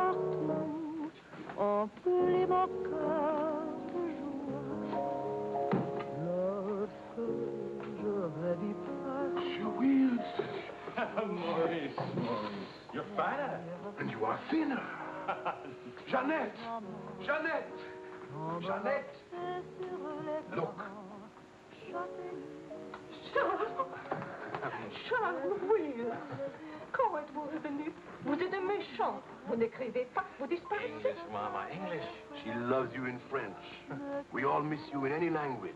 partout, emplit mon cœur de joie. Lorsque je rêve presque. Julius! Maurice, you're fatter. And you are thinner. Jeannette! Jeannette! Jeannette! Look. Charles, oui. Comment êtes-vous revenu? Vous êtes un méchant. Vous n'écrivez pas, vous disparaissez. English, Mama, English. She loves you in French. We all miss you in any language.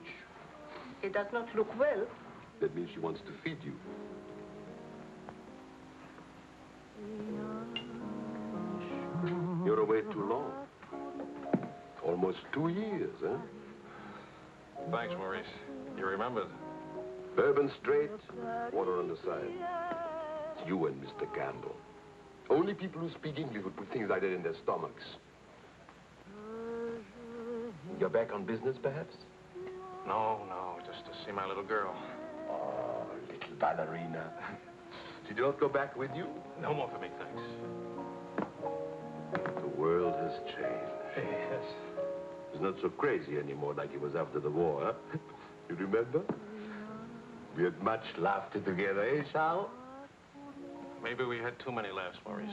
It does not look well. That means she wants to feed you. You're away too long. Almost 2 years, huh? Thanks, Maurice. You remembered. Bourbon straight, water on the side. It's you and Mr. Campbell. Only people who speak English would put things like that in their stomachs. You're back on business, perhaps? No, just to see my little girl. Oh, little ballerina. Did you not go back with you? No more for me, thanks. The world has changed. Yes. It's not so crazy anymore like it was after the war, huh? You remember? We had much laughter together, eh, Charles? Maybe we had too many laughs, Maurice.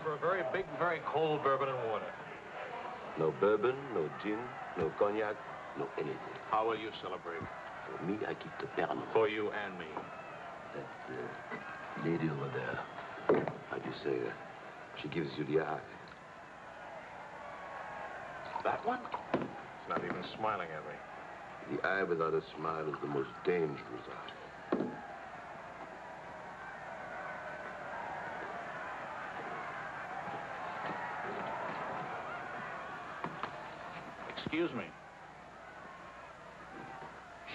For a very big, very cold bourbon and water. No bourbon, no gin, no cognac, no anything. How will you celebrate? For me, I keep the Pernod. For you and me. That lady over there, how'd you say, she gives you the eye. That one? It's not even smiling at me. The eye without a smile is the most dangerous eye. Excuse me.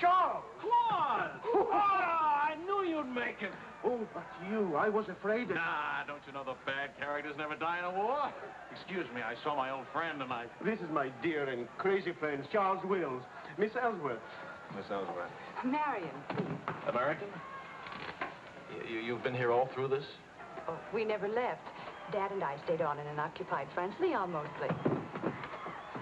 Charles! Claude! Oh, I knew you'd make it. Oh, but you, I was afraid that... Nah, don't you know the bad characters never die in a war? Excuse me, I saw my old friend and I... This is my dear and crazy friend, Charles Wills. Miss Ellsworth. Miss Ellsworth. Marion, please. American? You've been here all through this? Oh, we never left. Dad and I stayed on in an occupied French Leon mostly.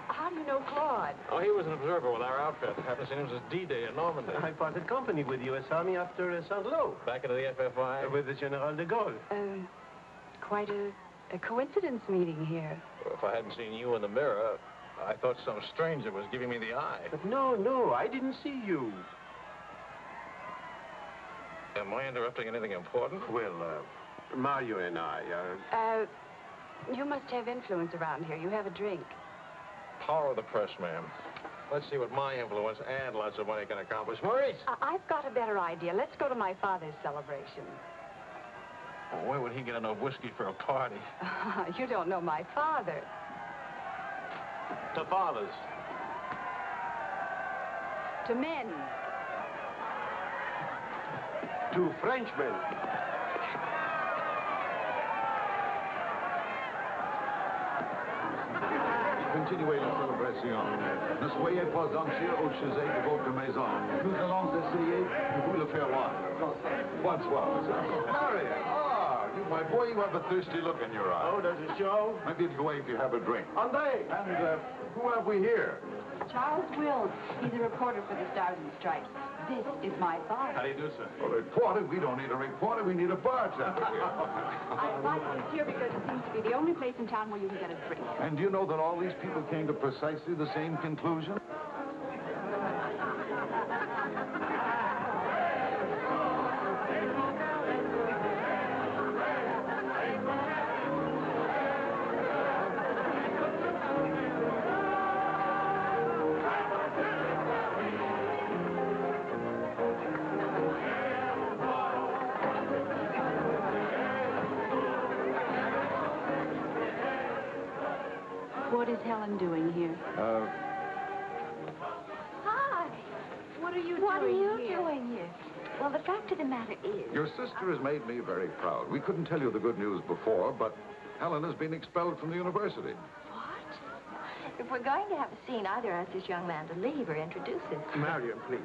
How do you know Claude? Oh, he was an observer with our outfit. Happened to see him since D-Day in Normandy. I parted company with U.S. Army after Saint-Lô. Back into the FFI? With the General de Gaulle. Quite a coincidence meeting here. Well, if I hadn't seen you in the mirror, I thought some stranger was giving me the eye. But no, I didn't see you. Am I interrupting anything important? Well, Mario and I you must have influence around here. You have a drink. Power of the press, ma'am. Let's see what my influence and lots of money can accomplish. Maurice! I've got a better idea. Let's go to my father's celebration. Well, where would he get enough whiskey for a party? You don't know my father. To fathers. To men. To Frenchmen. Continuez la célébration. Ne soyez pas anxieux au chevet de votre maison. Nous allons essayer de vous le faire voir. Bonsoir. Marion! Ah, you, my boy, you have a thirsty look in your eye. Oh, does it show? Maybe it's the way if you have a drink. André! And who have we here? Charles Wills. He's a reporter for the Stars and Stripes. This is my bar. How do you do, sir? A reporter? We don't need a reporter. We need a bartender here. I invited you here because it seems to be the only place in town where you can get a drink. And do you know that all these people came to precisely the same conclusion? What is Helen doing here? Hi. What are you What are doing you here? doing here? Well, the fact of the matter is... Your sister has made me very proud. We couldn't tell you the good news before, but Helen has been expelled from the university. What? If we're going to have a scene, either ask this young man to leave or introduce us. Marion, please.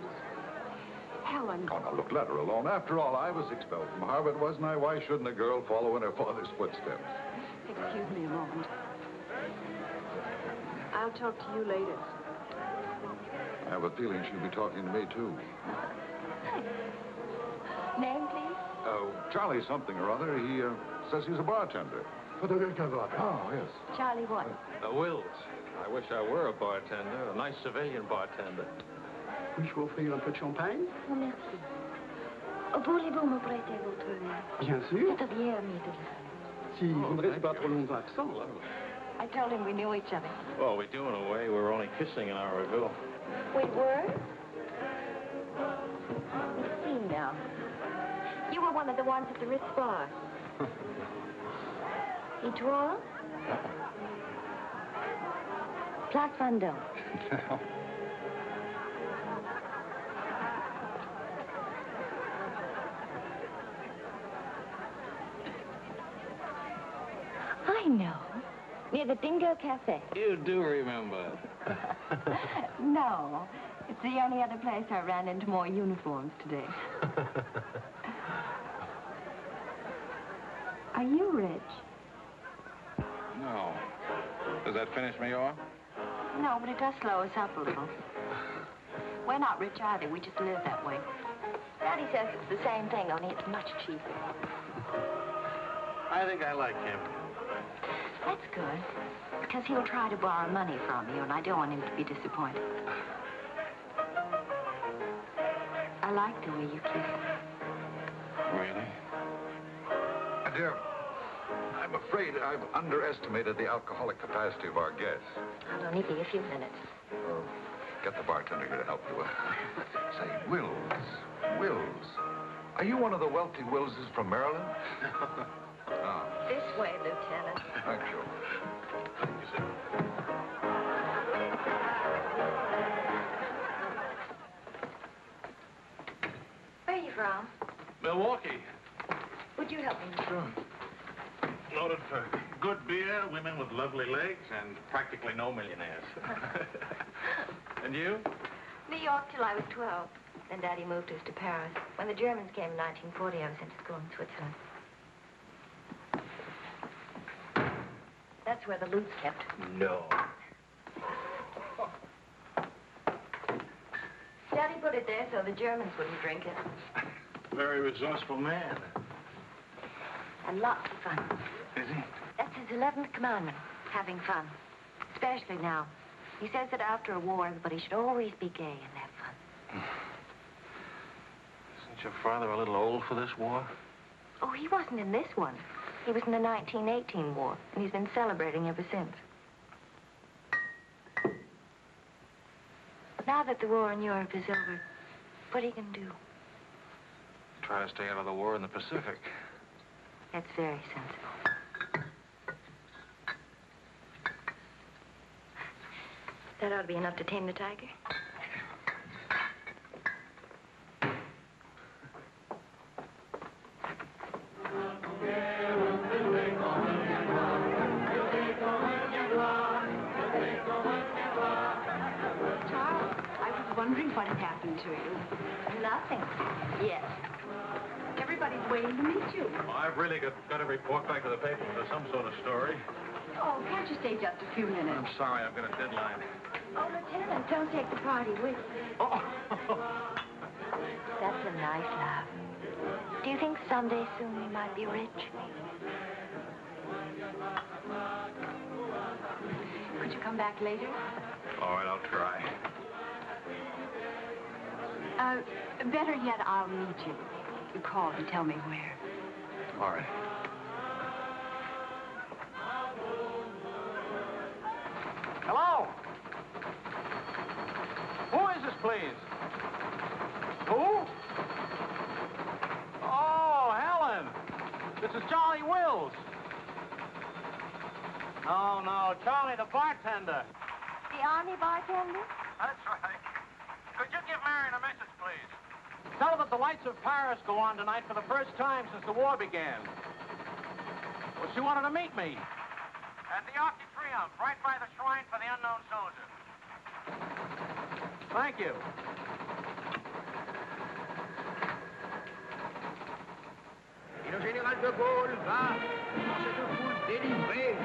Helen. Oh, now, look, let her alone. After all, I was expelled from Harvard, wasn't I? Why shouldn't a girl follow in her father's footsteps? Excuse me a moment. I'll talk to you later. I have a feeling she'll be talking to me, too. Name, please? Oh, Charlie something or other. He says he's a bartender. Oh, yes. Charlie what? Wills. I wish I were a bartender, a nice civilian bartender. Puis-je vous offrir un peu de champagne? Oh, merci. Voulez-vous me prêter votre main? Bien sûr. C'est bien aimé de là. Si vous ne restez pas trop longtemps absent. I told him we knew each other. Well, we do in a way. We were only kissing an hour ago. We were? Let's see now. You were one of the ones at the Ritz bar. Et toi? Place Vendôme. I know. Near the Dingo Cafe. You do remember. No. It's the only other place I ran into more uniforms today. Are you rich? No. Does that finish me off? No, but it does slow us up a little. We're not rich either. We just live that way. Daddy says it's the same thing, only it's much cheaper. I think I like him. That's good, because he'll try to borrow money from you, and I don't want him to be disappointed. I like the way you kiss. Really? My dear, I'm afraid I've underestimated the alcoholic capacity of our guests. I'll only be a few minutes. Oh, get the bartender here to help you. Say, Wills. Are you one of the wealthy Willses from Maryland? Oh. This way, Lieutenant. Thank you. Thank you, sir. Where are you from? Milwaukee. Would you help me? Sure. Noted for good beer, women with lovely legs, and practically no millionaires. And you? New York till I was 12. Then Daddy moved us to Paris. When the Germans came in 1940, I was sent to school in Switzerland. That's where the loot's kept. No. Daddy put it there so the Germans wouldn't drink it. Very resourceful man. And lots of fun. Is he? That's his 11th commandment, having fun. Especially now. He says that after a war, everybody should always be gay and have fun. Isn't your father a little old for this war? Oh, he wasn't in this one. He was in the 1918 war, and he's been celebrating ever since. Now that the war in Europe is over, what are you going to do? Try to stay out of the war in the Pacific. That's very sensible. That ought to be enough to tame the tiger. Wondering what had happened to you. Nothing. Yes. Everybody's waiting to meet you. Well, I've really got to report back to the paper for some sort of story. Oh, can't you stay just a few minutes? I'm sorry, I've got a deadline. Oh, Lieutenant, don't take the party with you. Oh. That's a nice laugh. Do you think someday soon we might be rich? Could you come back later? All right, I'll try. Better yet, I'll meet you. You call to tell me where. All right. Hello? Who is this, please? Who? Oh, Helen. This is Charlie Wills. Oh, no, Charlie, the bartender. The Army bartender? That's right. Could you give Marion a message, please? Tell her that the lights of Paris go on tonight for the first time since the war began. Well, she wanted to meet me. At the Arc de Triomphe, right by the shrine for the unknown soldier. Thank you. Et le général de Gaulle va, dans cette foule délivrée,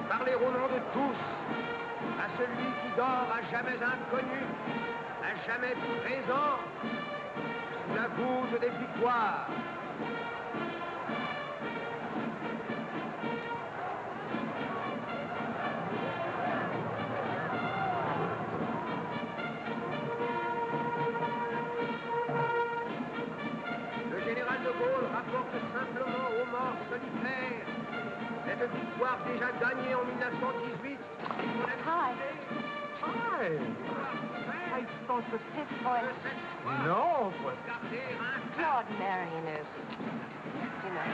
parler au nom de tous, à celui qui dort à jamais inconnu, à jamais présent, sous la voûte des victoires. Le général de Gaulle rapporte simplement aux morts solitaires cette victoire déjà gagnée en 1918. Hi. Hi. I thought it was his voice. No, but... Claude Marion is, you know.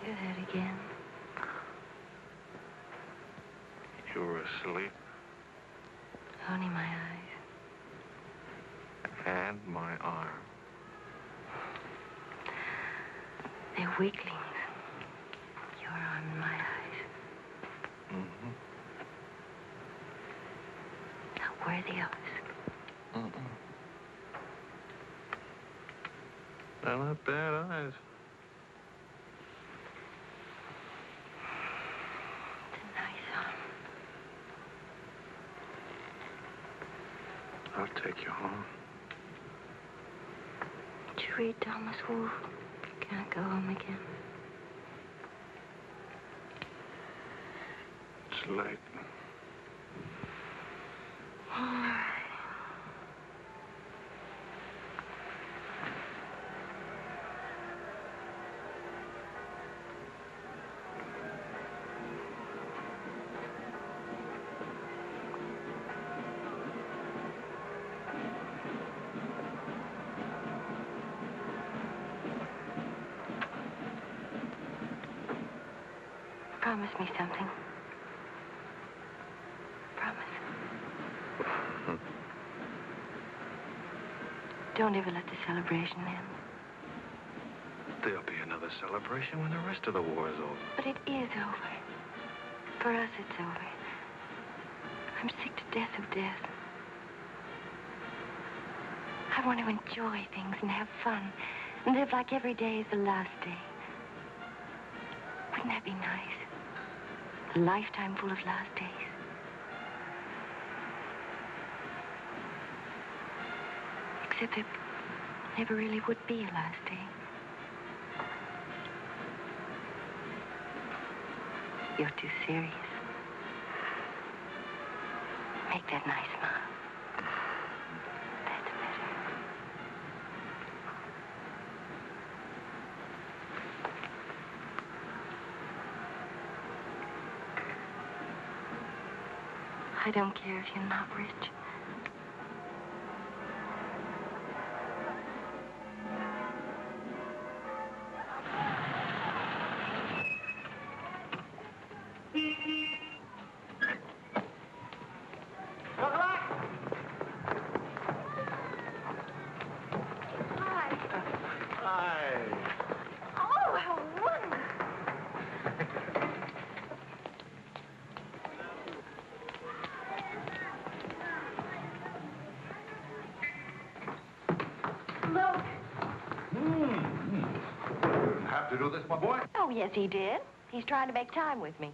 Do that again. You were asleep. Only my eyes. And my arm. They're weaklings. Your arm and my eyes. Mm-hmm. Not worthy of us. Mm-mm. They're not bad eyes. It's a nice arm. I'll take you home. Did you read Thomas Wolfe? Can't go home again. It's late. Promise me something. Promise. Don't ever let the celebration end. There'll be another celebration when the rest of the war is over. But it is over. For us, it's over. I'm sick to death of death. I want to enjoy things and have fun. Live like every day is the last day. Wouldn't that be nice? A lifetime full of last days. Except there never really would be a last day. You're too serious. Make that nice smile. That's better. I don't care if you're not rich. To do this, my boy? Oh, yes, he did. He's trying to make time with me.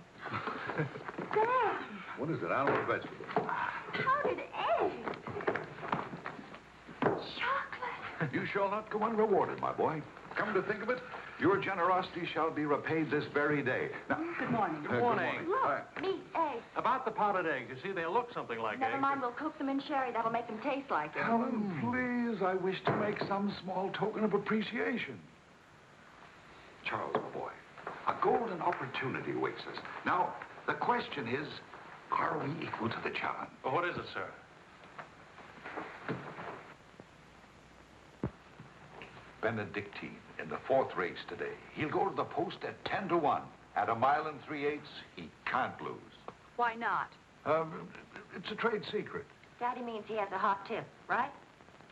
Dad! What is it, animal or vegetable? Powdered eggs! Chocolate! You shall not go unrewarded, my boy. Come to think of it, your generosity shall be repaid this very day. Now, Good morning. Good morning. Look, meat, eggs. About the powdered eggs, you see, they look something like Never eggs. mind, we'll cook them in sherry. That'll make them taste like it. Helen, please, I wish to make some small token of appreciation. Charles, my boy, a golden opportunity awaits us. Now, the question is, are we equal to the challenge? Well, what is it, sir? Benedictine in the 4th race today. He'll go to the post at 10-1. At 1 3/8, he can't lose. Why not? It's a trade secret. Daddy means he has a hot tip, right?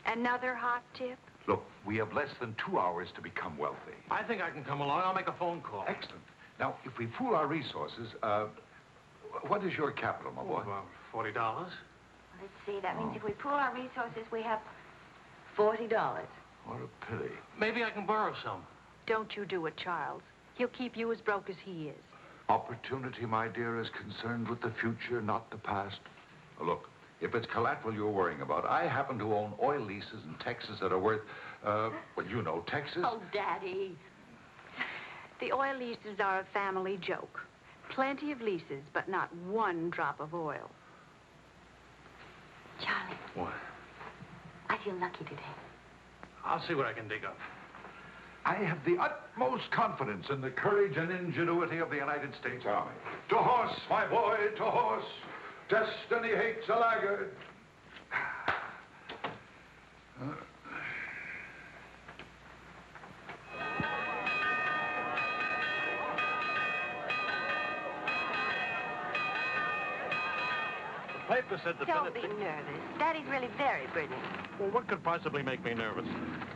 Another hot tip? Look, we have less than 2 hours to become wealthy. I think I can come along. I'll make a phone call. Excellent. Now, if we pool our resources, what is your capital, my boy? About $40. Let's see, that means if we pool our resources, we have $40. What a pity. Maybe I can borrow some. Don't you do it, Charles. He'll keep you as broke as he is. Opportunity, my dear, is concerned with the future, not the past. Look, if it's collateral you're worrying about, I happen to own oil leases in Texas that are worth, well, you know, Texas. Oh, Daddy. The oil leases are a family joke. Plenty of leases, but not one drop of oil. Charlie. What? I feel lucky today. I'll see what I can dig up. I have the utmost confidence in the courage and ingenuity of the United States Army. To horse, my boy, to horse. Destiny hates a laggard. The paper said the Don't be nervous. Daddy's really very brilliant. Well, what could possibly make me nervous?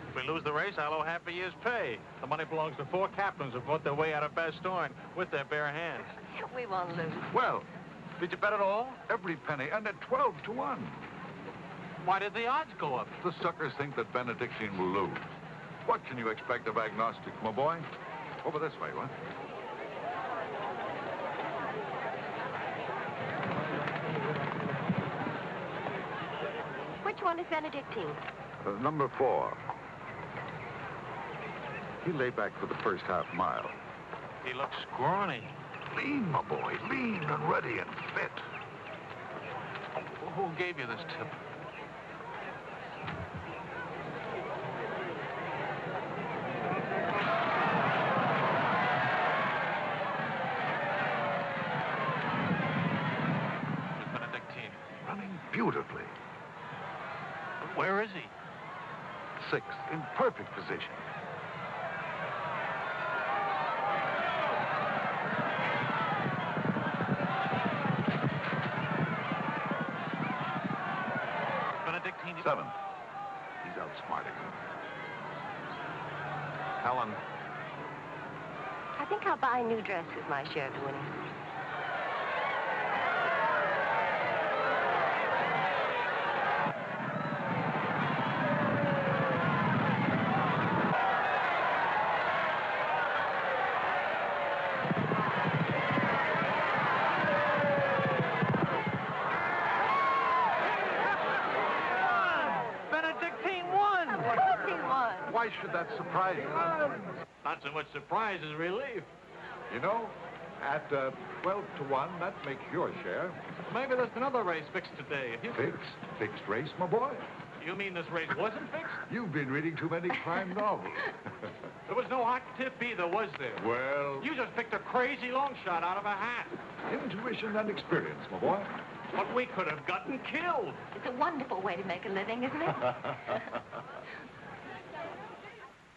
If we lose the race, I'll owe half a year's pay. The money belongs to 4 captains who fought their way out of Bastogne with their bare hands. We won't lose. Well, Did you bet it all? every penny, and at 12-1. Why did the odds go up? The suckers think that Benedictine will lose. What can you expect of agnostics, my boy? Over this way, what? Which one is Benedictine? Number 4. He lay back for the first half mile. He looks scrawny. Lean, my boy, lean and ready and fit. Who gave you this tip? It's Benedictine. Running beautifully. Where is he? 6th, in perfect position. Benedictine. 7th. He's outsmarting him. Helen. I think I'll buy a new dress with my share of the winnings. why should that surprise you? Not so much surprise as relief. You know, at 12 to 1, that makes your share. Maybe there's another race fixed today. Fixed race, my boy. You mean this race wasn't fixed? You've been reading too many crime novels. There was no hot tip either, was there? Well, You just picked a crazy long shot out of a hat. intuition and experience, my boy. But we could have gotten killed. It's a wonderful way to make a living, isn't it?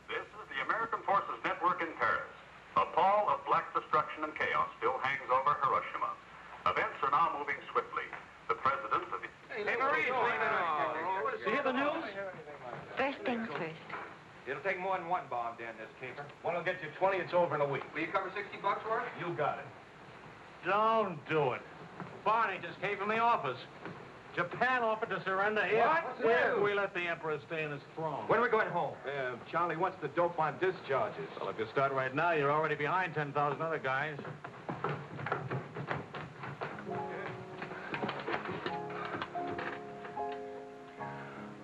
This is the American Forces Network in Paris. A pall of black destruction and chaos still hangs over Hiroshima. Events are now moving swiftly. The president of the... Hey, Marie, You hear the news? First things first. It'll take more than one bomb down this caper. One will get you 20, it's over in a week. Will you cover $60 for it? You got it. Don't do it. Barney just came from the office. Japan offered to surrender here. What? We let the emperor stay in his throne. When are we going home? Charlie wants the dope on discharges. Well, if you start right now, you're already behind 10,000 other guys.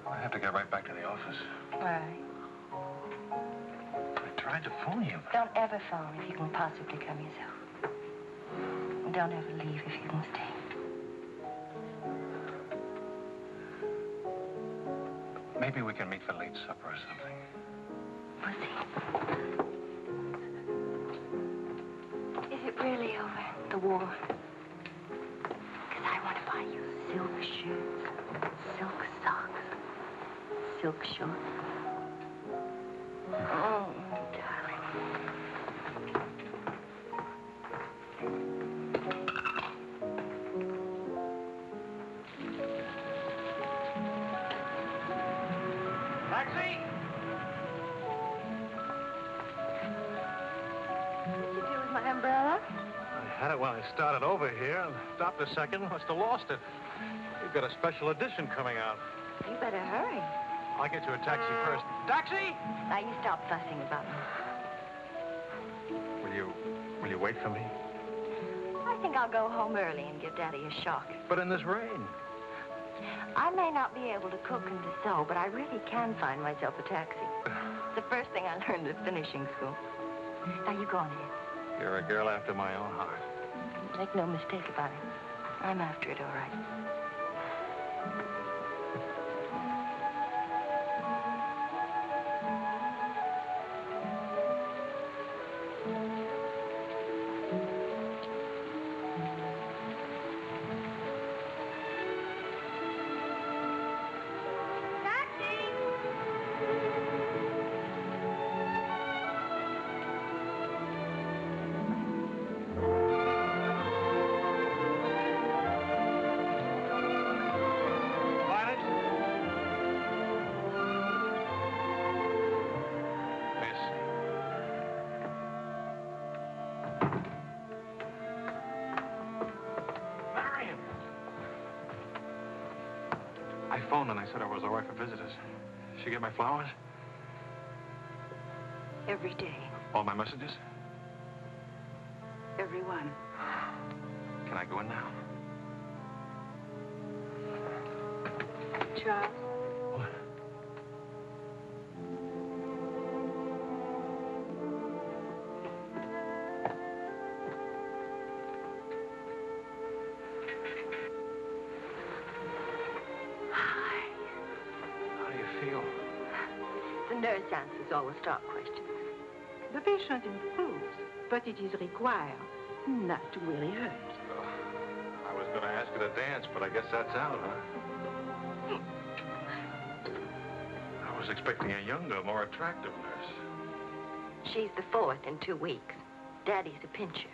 I have to get right back to the office. Why? I tried to phone you. Don't ever phone if you can possibly come yourself. And don't ever leave if you can stay. Maybe we can meet for late supper or something. Pussy. Is it really over, the war? Because I want to buy you silk shirts, silk socks, silk shorts. Oh, darling. Taxi! What did you do with my umbrella? I had it when I started over here and stopped a second. Must have lost it. You've got a special edition coming out. You better hurry. I'll get you a taxi first. Taxi! Now you stop fussing about me. Will you wait for me? I think I'll go home early and give Daddy a shock. But in this rain. I may not be able to cook and to sew, but I really can find myself a taxi. It's the first thing I learned at finishing school. Now you go on ahead. You're a girl after my own heart. Make no mistake about it. I'm after it, all right. I phoned and I said I was all right for visitors. She get my flowers? Every day. All my messages? Every one. Can I go in now? Charles? What? How do you feel? The nurse answers all the stock questions. The patient improves, but it is required not to really hurt. I was going to ask her to dance, but I guess that's out, huh? I was expecting a younger, more attractive nurse. She's the fourth in 2 weeks. Daddy's a pincher.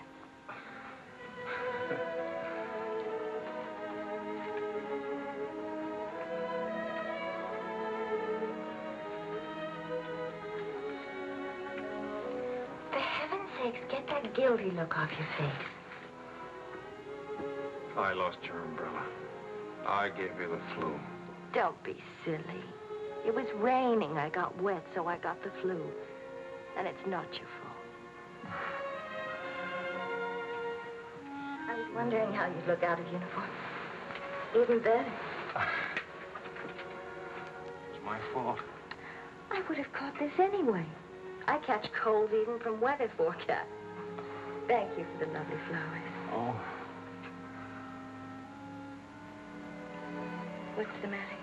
For heaven's sakes, get that guilty look off your face. I lost your umbrella. I gave you the flu. Don't be silly. It was raining. I got wet, so I got the flu. And it's not your fault. I was wondering how you'd look out of uniform. Even better. It's my fault. I would have caught this anyway. I catch colds even from weather forecast. Thank you for the lovely flowers. Oh. What's the matter?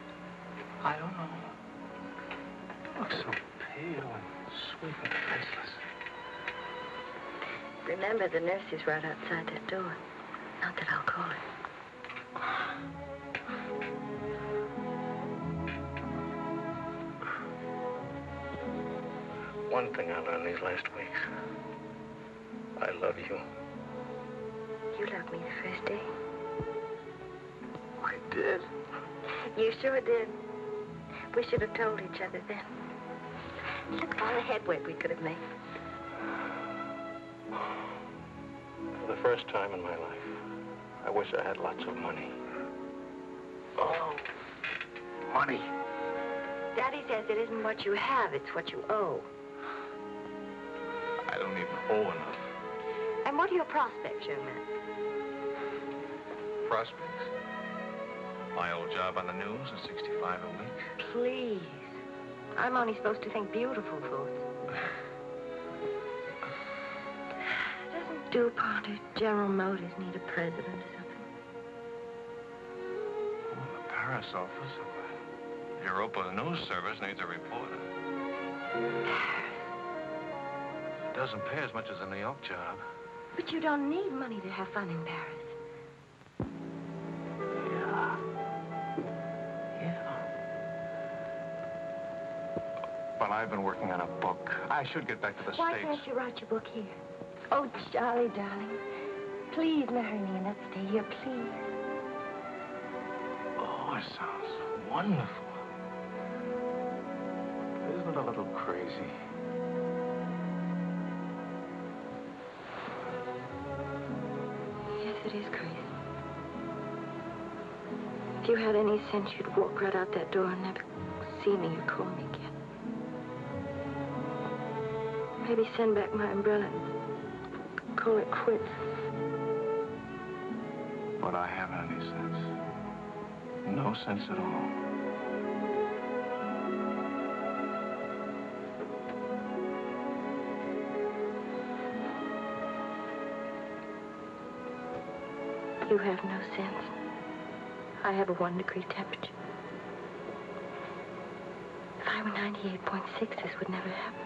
I don't know. You look so pale and sweet and faceless. Remember, the nurse is right outside that door. Not that I'll call her. One thing I learned these last weeks. I love you. You loved me the first day. I did. You sure did. We should have told each other then. Look at all the headway we could have made. For the first time in my life, I wish I had lots of money. Oh, money. Daddy says it isn't what you have, it's what you owe. I don't even owe enough. And what are your prospects, young man? Prospects? My old job on the news at 65 a week. Please. I'm only supposed to think beautiful thoughts. Doesn't DuPont or General Motors need a president or something? Well, the Paris office of the Europa News Service needs a reporter. It doesn't pay as much as a New York job. But you don't need money to have fun in Paris. But I've been working on a book. I should get back to the Why States. can't you write your book here? Oh, Charlie, darling. Please marry me and let's stay here, please. Oh, it sounds wonderful. Isn't it a little crazy? Yes, it is crazy. If you had any sense, you'd walk right out that door and never see me or call me again. Maybe send back my umbrella and call it quits. But I haven't any sense. No sense at all. You have no sense. I have a 1-degree temperature. If I were 98.6, this would never happen.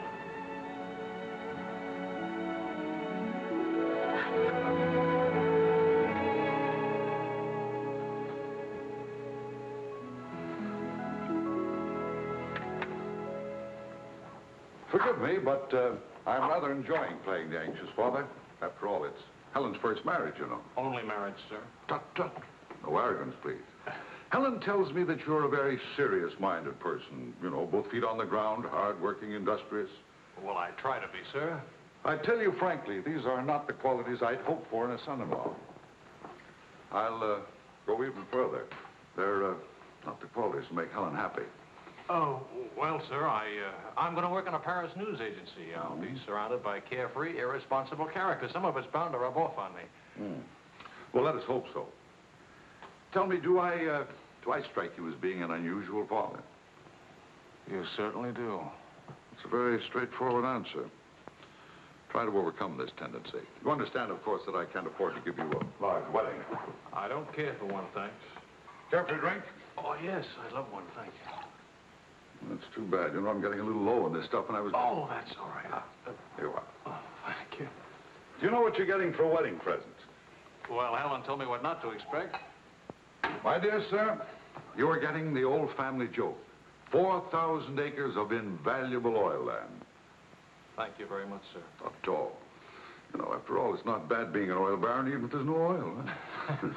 Forgive me, but I'm rather enjoying playing the anxious father. After all, it's Helen's first marriage, you know. Only marriage, sir. Tut, tut. No arrogance, please. Helen tells me that you're a very serious-minded person. You know, both feet on the ground, hard-working, industrious. Well, I try to be, sir. I tell you frankly, these are not the qualities I'd hoped for in a son-in-law. I'll go even further. They're not the qualities that make Helen happy. Oh, well, sir, I'm going to work in a Paris news agency. I'll be surrounded by carefree, irresponsible characters. Some of it's bound to rub off on me. Well, let us hope so. Tell me, do I strike you as being an unusual father? You certainly do. It's a very straightforward answer. Try to overcome this tendency. You understand, of course, that I can't afford to give you a large wedding. I don't care for one, thanks. Care for a drink? Oh, yes, I love one, thank you. That's too bad. You know, I'm getting a little low on this stuff, and I was... Oh, that's all right. Here you are. Oh, thank you. Do you know what you're getting for a wedding present? Well, Helen told me what not to expect. My dear sir, you are getting the old family joke. 4,000 acres of invaluable oil land. Thank you very much, sir. Not at all. You know, after all, it's not bad being an oil baron, even if there's no oil. Huh?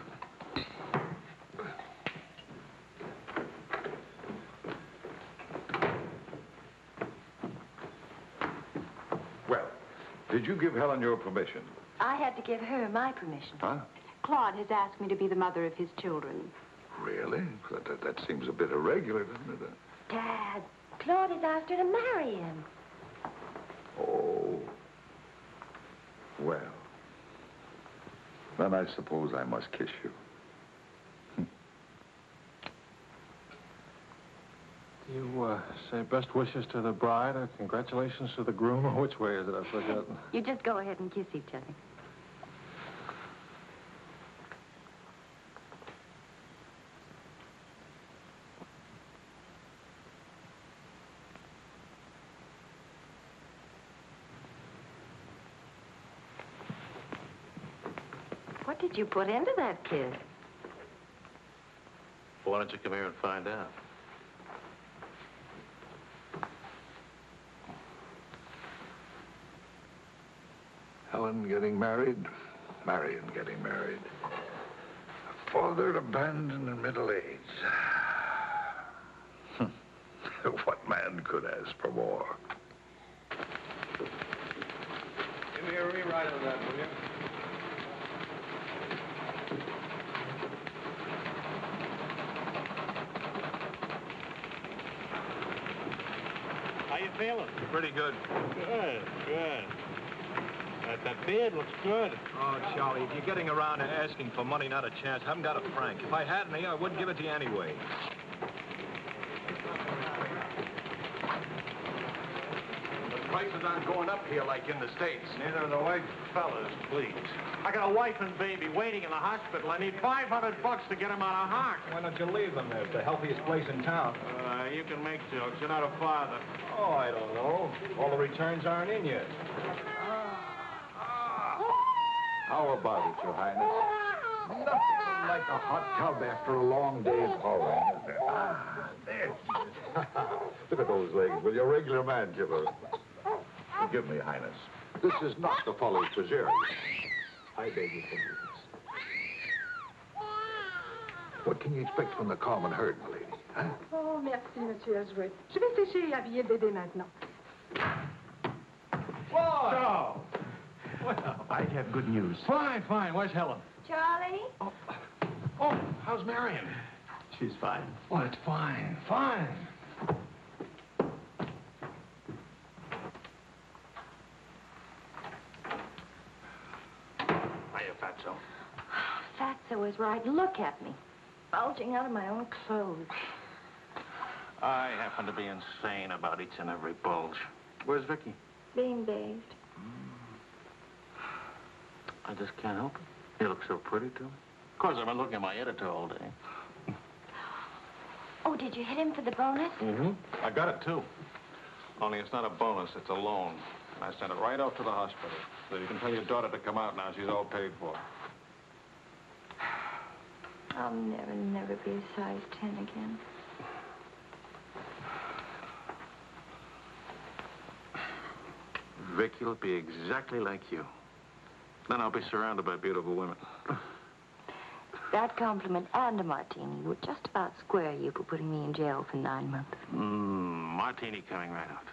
Well, did you give Helen your permission? I had to give her my permission. Huh? Claude has asked me to be the mother of his children. Really? That seems a bit irregular, doesn't it? Dad, Claude has asked her to marry him. Oh. Well. Then I suppose I must kiss you. You say best wishes to the bride or congratulations to the groom? Or which way is it? I've forgotten. You just go ahead and kiss each other. What did you put into that kiss? Why don't you come here and find out? Helen getting married, Marion getting married. A father abandoned in middle age. What man could ask for more? Give me a rewrite of that, will you? How you feeling? Pretty good. Good, good. That beard looks good. Oh, Charlie, if you're getting around to asking for money, not a chance. I haven't got a franc. If I had any, I wouldn't give it to you anyway. The prices aren't going up here like in the States. Neither are the wages. Fellas, please. I got a wife and baby waiting in the hospital. I need $500 to get them out of hock. Why don't you leave them there? It's the healthiest place in town. You can make jokes. You're not a father. Oh, I don't know. All the returns aren't in yet. How about it, Your Highness? Nothing like a hot tub after a long day of hauling, is there? Ah, there she is. Look at those legs. Will your regular man give her? Forgive me, Highness. This is not the folly Fitzgerald. I beg your forgiveness. What can you expect from the common herd, my lady? Huh? Oh, merci, Monsieur Jouet. Je vais sécher et habiller le bébé maintenant. Whoa! So, well, I have good news. fine, fine. Where's Helen? Charlie? Oh, how's Marion? She's fine. Oh, it's fine, fine. Hiya, Fatso. Fatso is right. Look at me. Bulging out of my own clothes. I happen to be insane about each and every bulge. Where's Vicky? Being bathed. I just can't help it. You look so pretty to me. Of course, I've been looking at my editor all day. Oh, did you hit him for the bonus? Mm-hmm. I got it, too. Only it's not a bonus, it's a loan. I sent it right off to the hospital. So you can tell your daughter to come out now. She's all paid for. I'll never be a size 10 again. Vicky will be exactly like you. Then I'll be surrounded by beautiful women. That compliment and a martini would just about square you for putting me in jail for 9 months. Martini coming right out.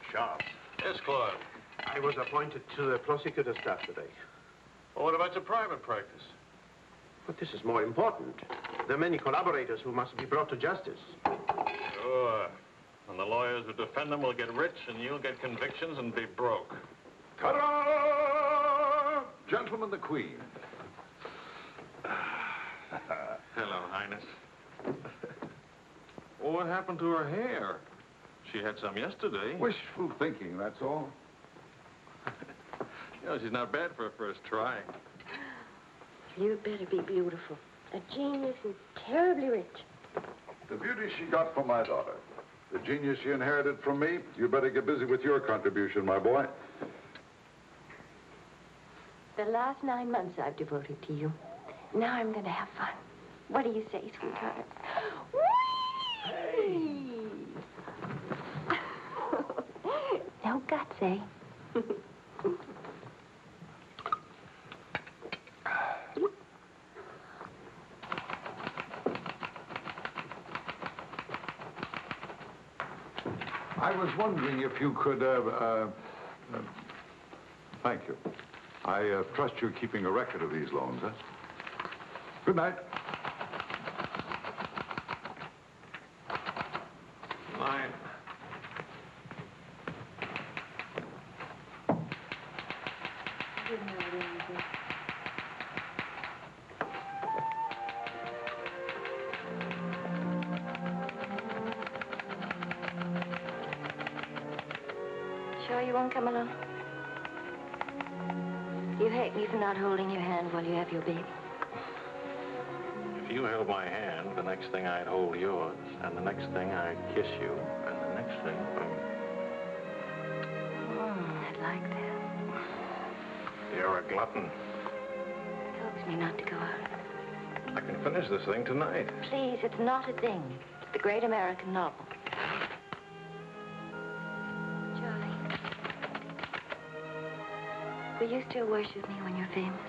Sharp. Yes, Claude. I was appointed to the prosecutor's staff today. Well, what about your private practice? But this is more important. There are many collaborators who must be brought to justice. Sure. And the lawyers who defend them will get rich, and you'll get convictions and be broke. Ta-da! Gentlemen, the Queen. Hello, Highness. Well, what happened to her hair? She had some yesterday. Wishful thinking, that's all. You know, she's not bad for a first try. You'd better be beautiful. A genius and terribly rich. The beauty she got from my daughter. The genius she inherited from me. You better get busy with your contribution, my boy. The last 9 months I've devoted to you. Now I'm going to have fun. What do you say, sweetheart? Whee! No guts, eh? I was wondering if you could, thank you. I trust you're keeping a record of these loans, huh? Good night. sure you won't come along? You hate me for not holding your hand while you have your baby. If you held my hand, the next thing I'd hold yours, and the next thing I'd kiss you, and the next thing... I'd like that. You're a glutton. Coax me not to go out. I can finish this thing tonight. Please, it's not a thing. It's the great American novel. Charlie, will you still worship me when you're famous?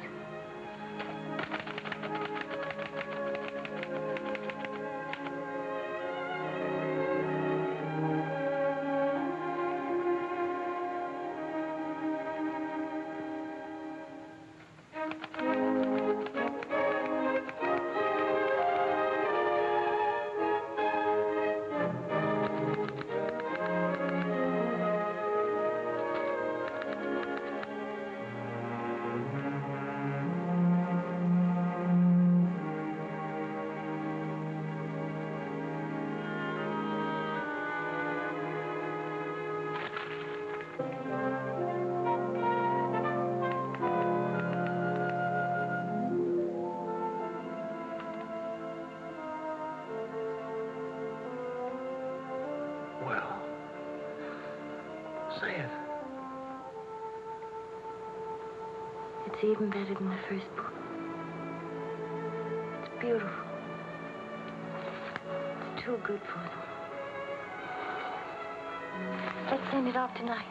Say it. It's even better than the first book. It's beautiful. It's too good for them. Let's send it off tonight.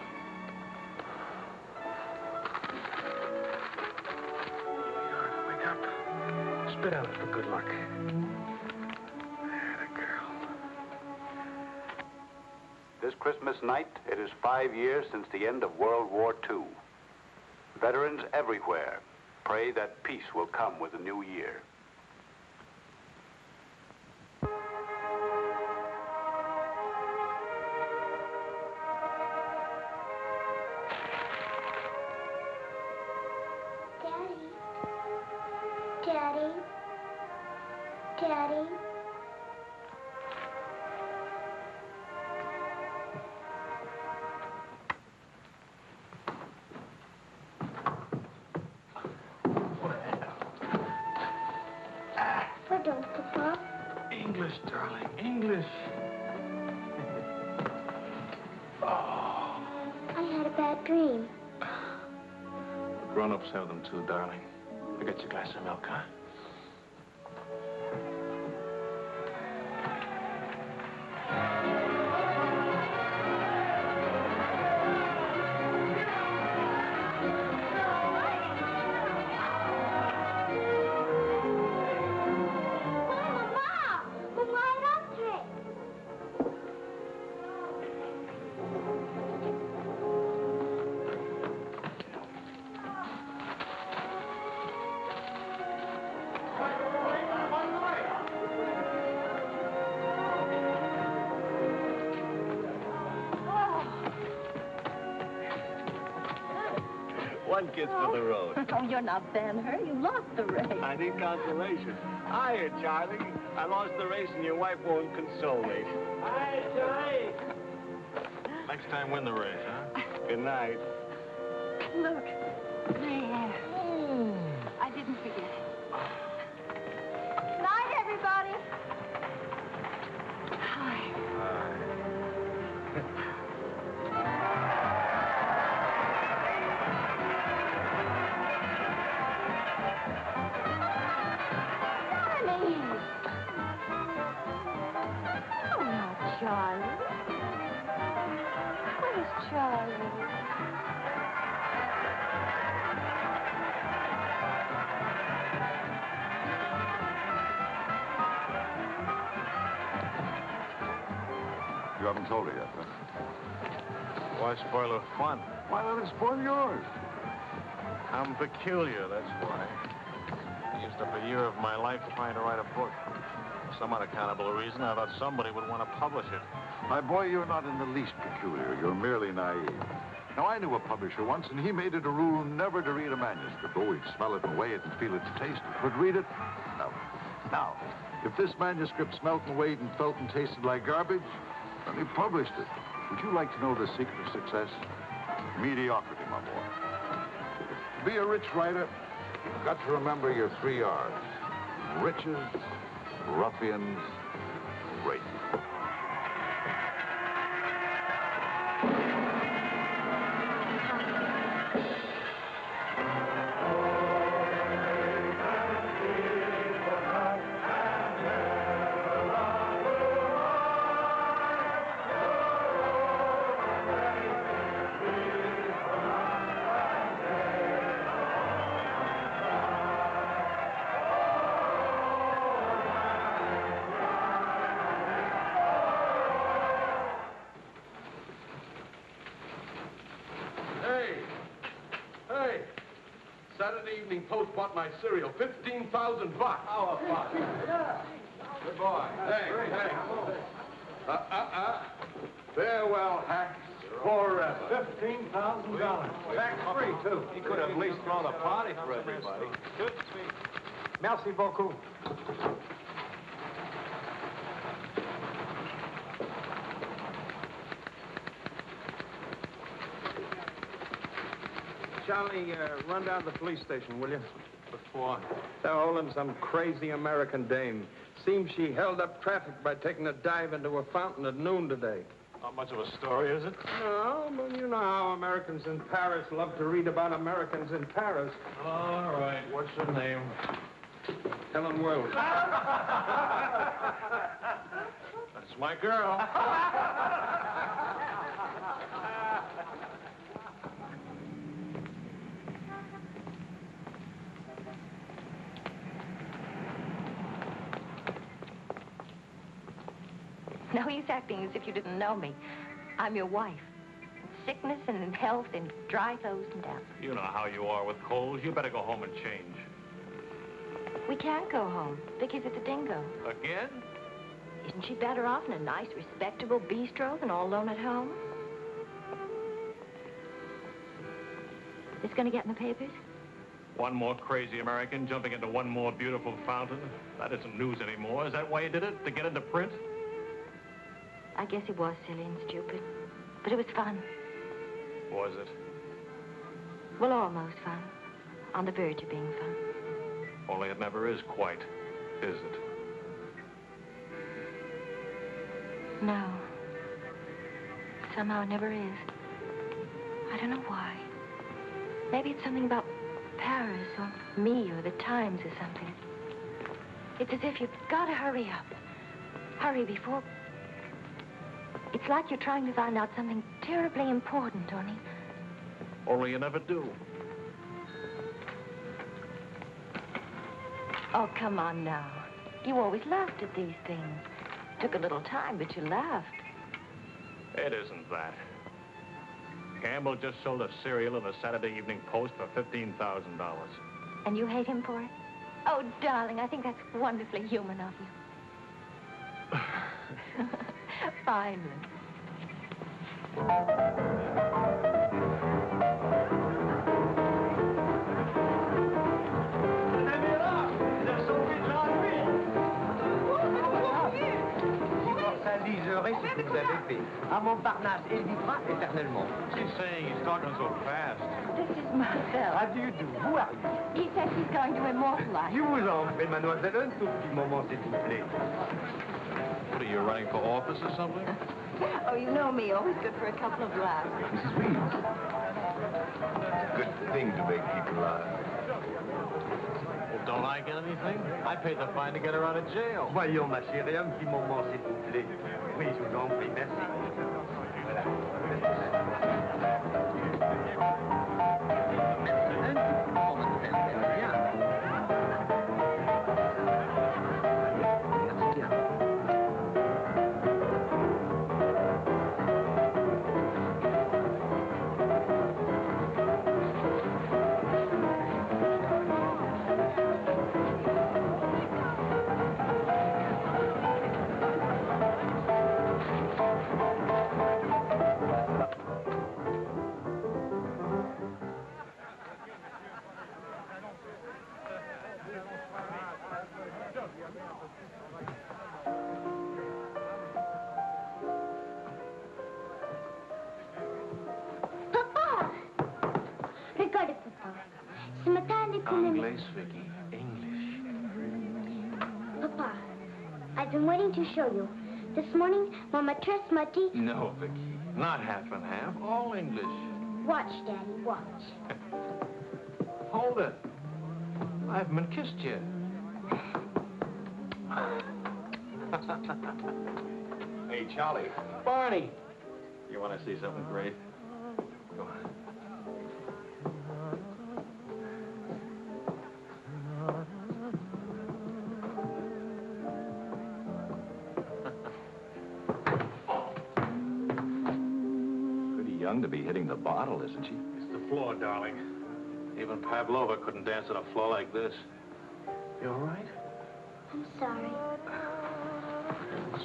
Wake up. Spit out it for good luck. This Christmas night, it is 5 years since the end of World War II. Veterans everywhere pray that peace will come with the new year. Daddy. Daddy. Daddy. English, darling, English. Oh. I had a bad dream. Grown-ups have them too, darling. I'll get you a glass of milk, huh? One kiss for the road. Oh, you're not Ben-Hur. You lost the race. I need consolation. Hiya, Charlie. I lost the race and your wife won't console me. Hi, Charlie. Next time, win the race, huh? Good night. Look. There. I didn't forget. Good night, everybody. Hi. Charlie. Where's Charlie? You haven't told her yet, huh? Why spoil her fun? Why let it spoil yours? I'm peculiar, that's why. I used up a year of my life trying to write a book. For some unaccountable reason, I thought somebody would want to publish it. My boy, you're not in the least peculiar. You're merely naive. Now, I knew a publisher once, and he made it a rule never to read a manuscript. Oh, he'd smell it and weigh it and feel its taste. But read it? No. Now, if this manuscript smelt and weighed and felt and tasted like garbage, then he published it. Would you like to know the secret of success? Mediocrity, my boy. To be a rich writer, you've got to remember your 3 R's. Riches, ruffians, rape. Saturday Evening Post bought my cereal. 15,000 bucks. How about it? Yeah. Good boy. Hey. Farewell, hacks. Forever. $15,000. Tax-free, too. He could have at least thrown a party for everybody. Good speech. Merci beaucoup. Charlie, run down to the police station, will you? Before. They're holding some crazy American dame. Seems she held up traffic by taking a dive into a fountain at noon today. Not much of a story, is it? No, but you know how Americans in Paris love to read about Americans in Paris. All right. What's your name? Helen Wells. That's my girl. No use acting as if you didn't know me. I'm your wife. In sickness and in health, in dry clothes and damp. You know how you are with colds. You better go home and change. We can't go home. Vicky's at the Dingo. Again? Isn't she better off in a nice, respectable bistro than all alone at home? It's going to get in the papers? One more crazy American jumping into one more beautiful fountain. That isn't news anymore. Is that why you did it? To get into print? I guess it was silly and stupid. But it was fun. Was it? Well, almost fun. On the verge of being fun. Only it never is quite, is it? No. Somehow it never is. I don't know why. Maybe it's something about Paris or me or the Times or something. It's as if you've got to hurry up. Hurry before... It's like you're trying to find out something terribly important, Only you never do. Oh, come on now. You always laughed at these things. Took a little time, but you laughed. It isn't that. Campbell just sold a cereal in the Saturday Evening Post for $15,000. And you hate him for it? Oh, darling, I think that's wonderfully human of you. Finally. Liserez ce que vous avez fait. À Montparnasse, il vivra éternellement. She's saying he's talking so fast. This is Marcel. How do you do? Who are you? He says he's going to immortalize. Je vous en prie, mademoiselle, un tout petit moment, s'il vous plaît. What are you, running for office or something? Oh, you know me, always good for a couple of laughs. Mrs. Reed, it's a good thing to make people laugh. Well, don't I get anything? I paid the fine to get her out of jail. Voyons, ma chérie, un petit moment, s'il vous plaît. Oui, je vous en prie, merci. voice, Vicky. English. Papa, I've been waiting to show you. This morning, Mama tressed my teeth. No, Vicky. Not half and half. All English. Watch, Daddy, watch. Hold it. I haven't been kissed yet. Hey, Charlie. Barney. You want to see something great? Go on. Pretty young to be hitting the bottle, isn't she? It's the floor, darling. Even Pavlova couldn't dance on a floor like this. You all right? I'm sorry.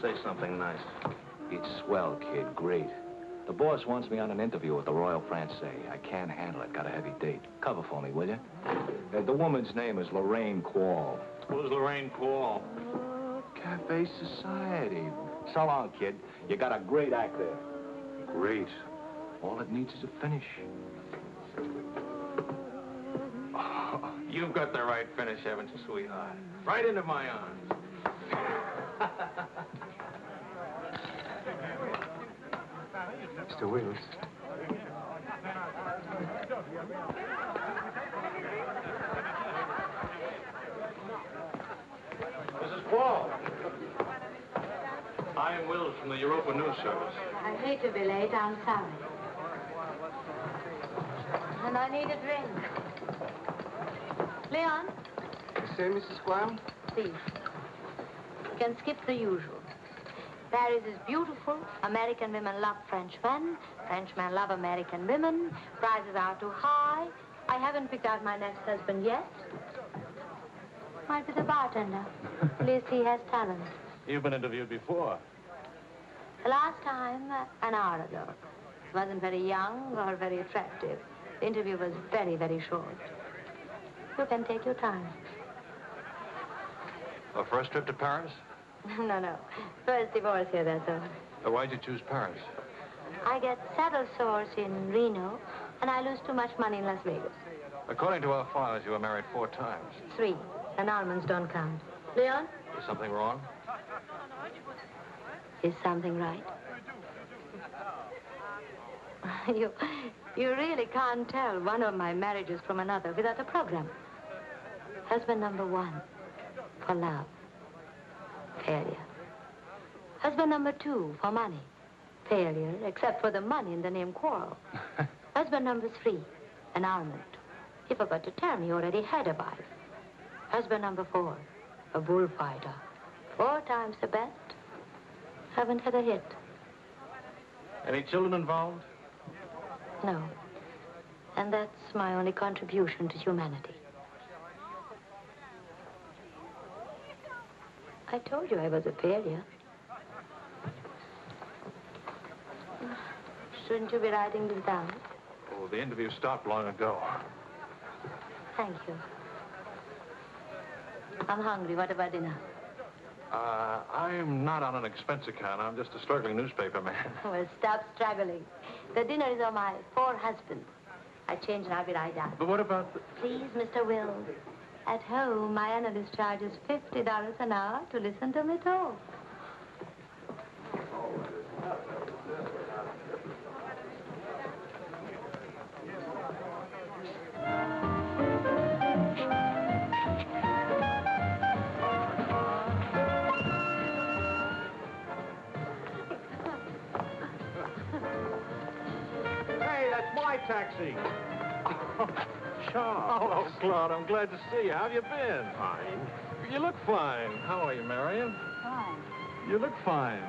Say something nice. It's swell, kid. Great. The boss wants me on an interview with the Royal Francais. I can't handle it. Got a heavy date. Cover for me, will you? The woman's name is Lorraine Quall. Who's Lorraine Quall? Cafe Society. So long, kid. You got a great act there. Great. All it needs is a finish. Oh, you've got the right finish, haven't you, sweetheart? Right into my arms. Mr. Wills. Mrs. Quall. I am Wills from the Europa News Service. I hate to be late. I'm sorry. And I need a drink. Leon? You say, Mrs. Quall? Please. You can skip the usual. Paris is beautiful. American women love Frenchmen. Frenchmen love American women. Prices are too high. I haven't picked out my next husband yet. Might be the bartender. At least he has talent. You've been interviewed before. The last time, an hour ago. He wasn't very young or very attractive. The interview was very, very short. You can take your time. A first trip to Paris? No. First divorce here, that's all. Why'd you choose Paris? I get saddle sores in Reno, and I lose too much money in Las Vegas. According to our files, you were married 4 times. 3. Annulments don't count. Leon? Is something wrong? Is something right? You really can't tell one of my marriages from another without a program. Husband number 1, for love. Failure. Husband number 2, for money. Failure, except for the money in the name Quarrel. Husband number 3, annulment. He forgot to tell me he already had a wife. Husband number 4, a bullfighter. 4 times the best. Haven't had a hit. Any children involved? No. And that's my only contribution to humanity. I told you I was a failure. Shouldn't you be writing this down? Oh, the interview stopped long ago. Thank you. I'm hungry. What about dinner? I'm not on an expense account. I'm just a struggling newspaper man. Well, stop struggling. The dinner is on my 4 husbands. I change and I'll be right down. But what about the... Please, Mr. Wills. At home, my analyst charges $50 an hour to listen to me talk. Taxi. Charles. Hello, Claude. I'm glad to see you. How have you been? Fine. You look fine. How are you, Marion? Fine. You look fine.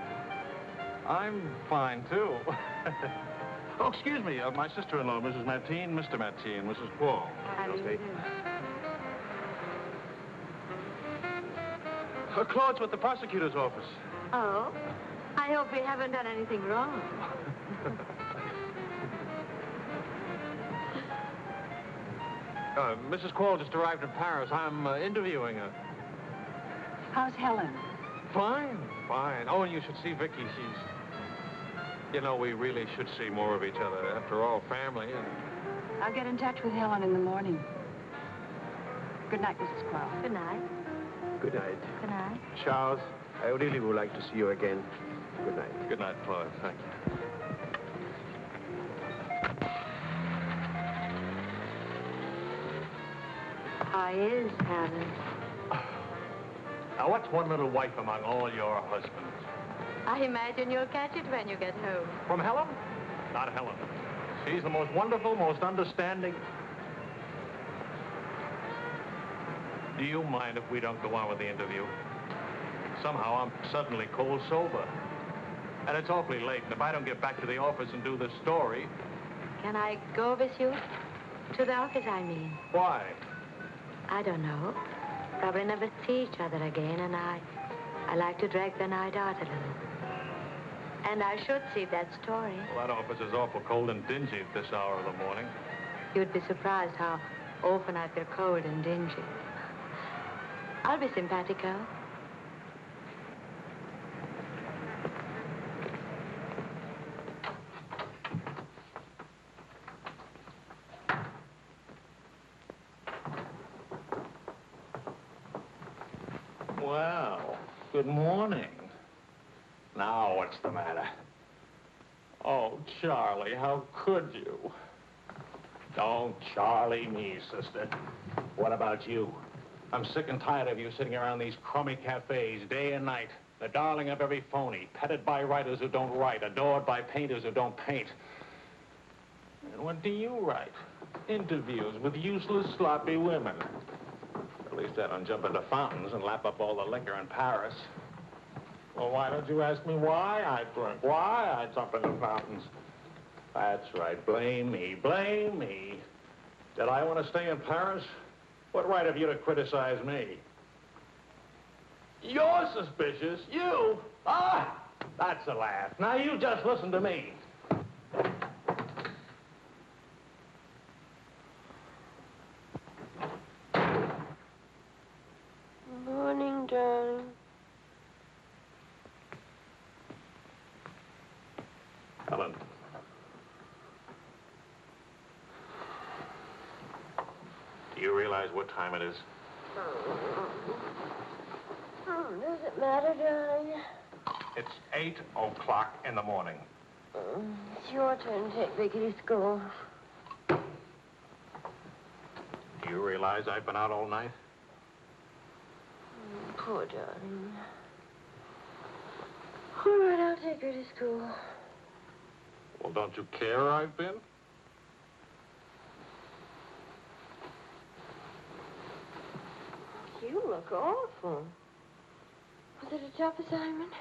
I'm fine, too. Oh, excuse me. My sister-in-law, Mrs. Mateen, Mr. Mateen, Mrs. Quall. Claude's with the prosecutor's office. Oh? I hope we haven't done anything wrong. Mrs. Quall just arrived in Paris. I'm interviewing her. How's Helen? Fine. Oh, and you should see Vicky. She's... You know, we really should see more of each other. After all, family and... I'll get in touch with Helen in the morning. Good night, Mrs. Quarles. Good night. Good night. Good night. Charles, I really would like to see you again. Good night. Good night, Claude. Thank you. How is Helen? Now, what's one little wife among all your husbands? I imagine you'll catch it when you get home. From Helen? Not Helen. She's the most wonderful, most understanding. Do you mind if we don't go on with the interview? Somehow I'm suddenly cold sober. And it's awfully late, and if I don't get back to the office and do this story... Can I go with you? To the office, I mean. Why? I don't know. Probably never see each other again, and I like to drag the night out a little. And I should see that story. Well, that office is awful cold and dingy at this hour of the morning. You'd be surprised how often I feel cold and dingy. I'll be simpatico. Well, good morning. Now, what's the matter? Oh, Charlie, how could you? Don't Charlie me, sister. What about you? I'm sick and tired of you sitting around these crummy cafes day and night, the darling of every phony, petted by writers who don't write, adored by painters who don't paint. And what do you write? Interviews with useless, sloppy women. At least I don't jump into fountains and lap up all the liquor in Paris. Well, why don't you ask me why I drink? Why I jump into fountains? That's right. Blame me. Blame me. Did I want to stay in Paris? What right have you to criticize me? You're suspicious. You? Ah! That's a laugh. Now you just listen to me. Morning, darling. Helen. Do you realize what time it is? Does it matter, darling? It's 8 o'clock in the morning. It's your turn to take Vicky to school. Do you realize I've been out all night? Poor darling. All right, I'll take her to school. Well, don't you care I've been? You look awful. Was it a tough assignment?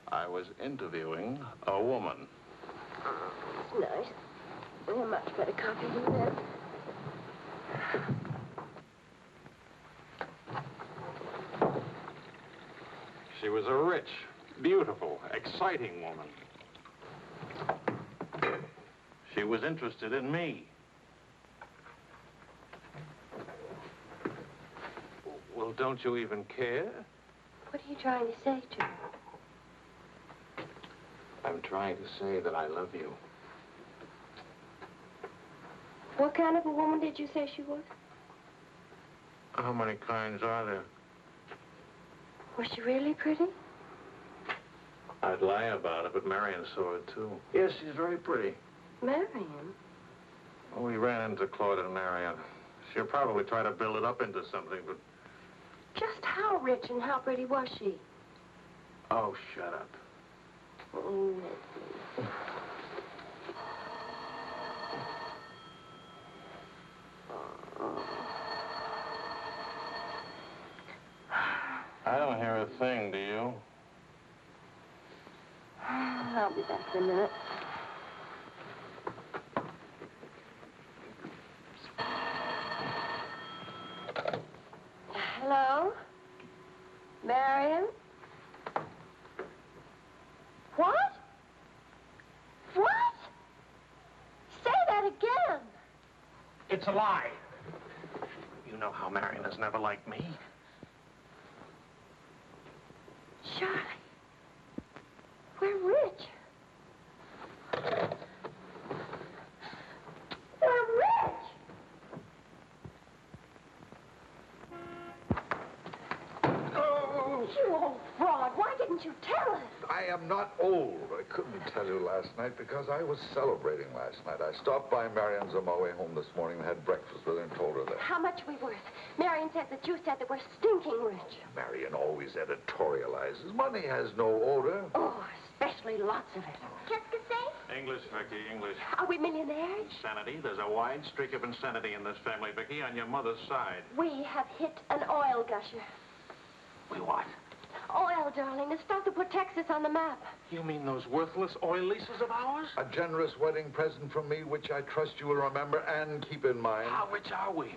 I was interviewing a woman. It's nice. We're much better coffee than that. She was a rich, beautiful, exciting woman. She was interested in me. Well, don't you even care? What are you trying to say to her? I'm trying to say that I love you. What kind of a woman did you say she was? How many kinds are there? Was she really pretty? I'd lie about it, but Marion saw it, too. Yes, she's very pretty. Marion? Well, we ran into Claude and Marion. She'll probably try to build it up into something, but... Just how rich and how pretty was she? Oh, shut up. Oh, I don't hear a thing, do you? I'll be back in a minute. Hello? Marion? What? What? Say that again. It's a lie. You know how Marion has never liked me. Charlie, we're rich. We're rich. old fraud. Why didn't you tell us? I am not old. I couldn't tell you last night because I was celebrating last night. I stopped by Marian's on my way home this morning and had breakfast with her and told her that. How much are we worth? Marion said that you said that we're stinking rich. Marian always editorializes. Money has no odor. Oh, especially lots of it. Qu'est-ce que c'est? English, Vicky, English. Are we millionaires? Insanity. There's a wide streak of insanity in this family, Vicky, on your mother's side. We have hit an oil gusher. We what? Oil, darling, the stuff that put Texas on the map. You mean those worthless oil leases of ours? A generous wedding present from me, which I trust you will remember and keep in mind. How rich are we?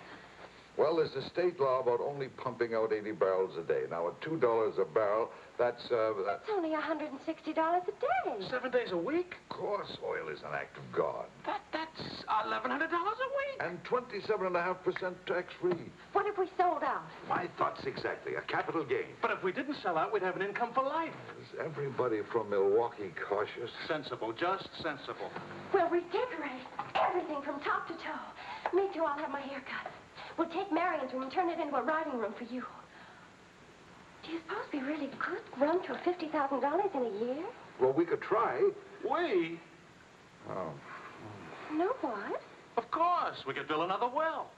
Well, there's a state law about only pumping out 80 barrels a day. Now, at $2 a barrel, that's only $160 a day. 7 days a week? Of course, oil is an act of God. That's $1,100 a week. And 27.5% tax-free. What if we sold out? My thoughts exactly. A capital gain. But if we didn't sell out, we'd have an income for life. Is everybody from Milwaukee cautious? Sensible, just sensible. We'll redecorate everything from top to toe. Me too, I'll have my hair cut. We'll take Marion's room and turn it into a writing room for you. Do you suppose we really could run to $50,000 in a year? Well, we could try. We? Oh. No, what? Of course. We could drill another well.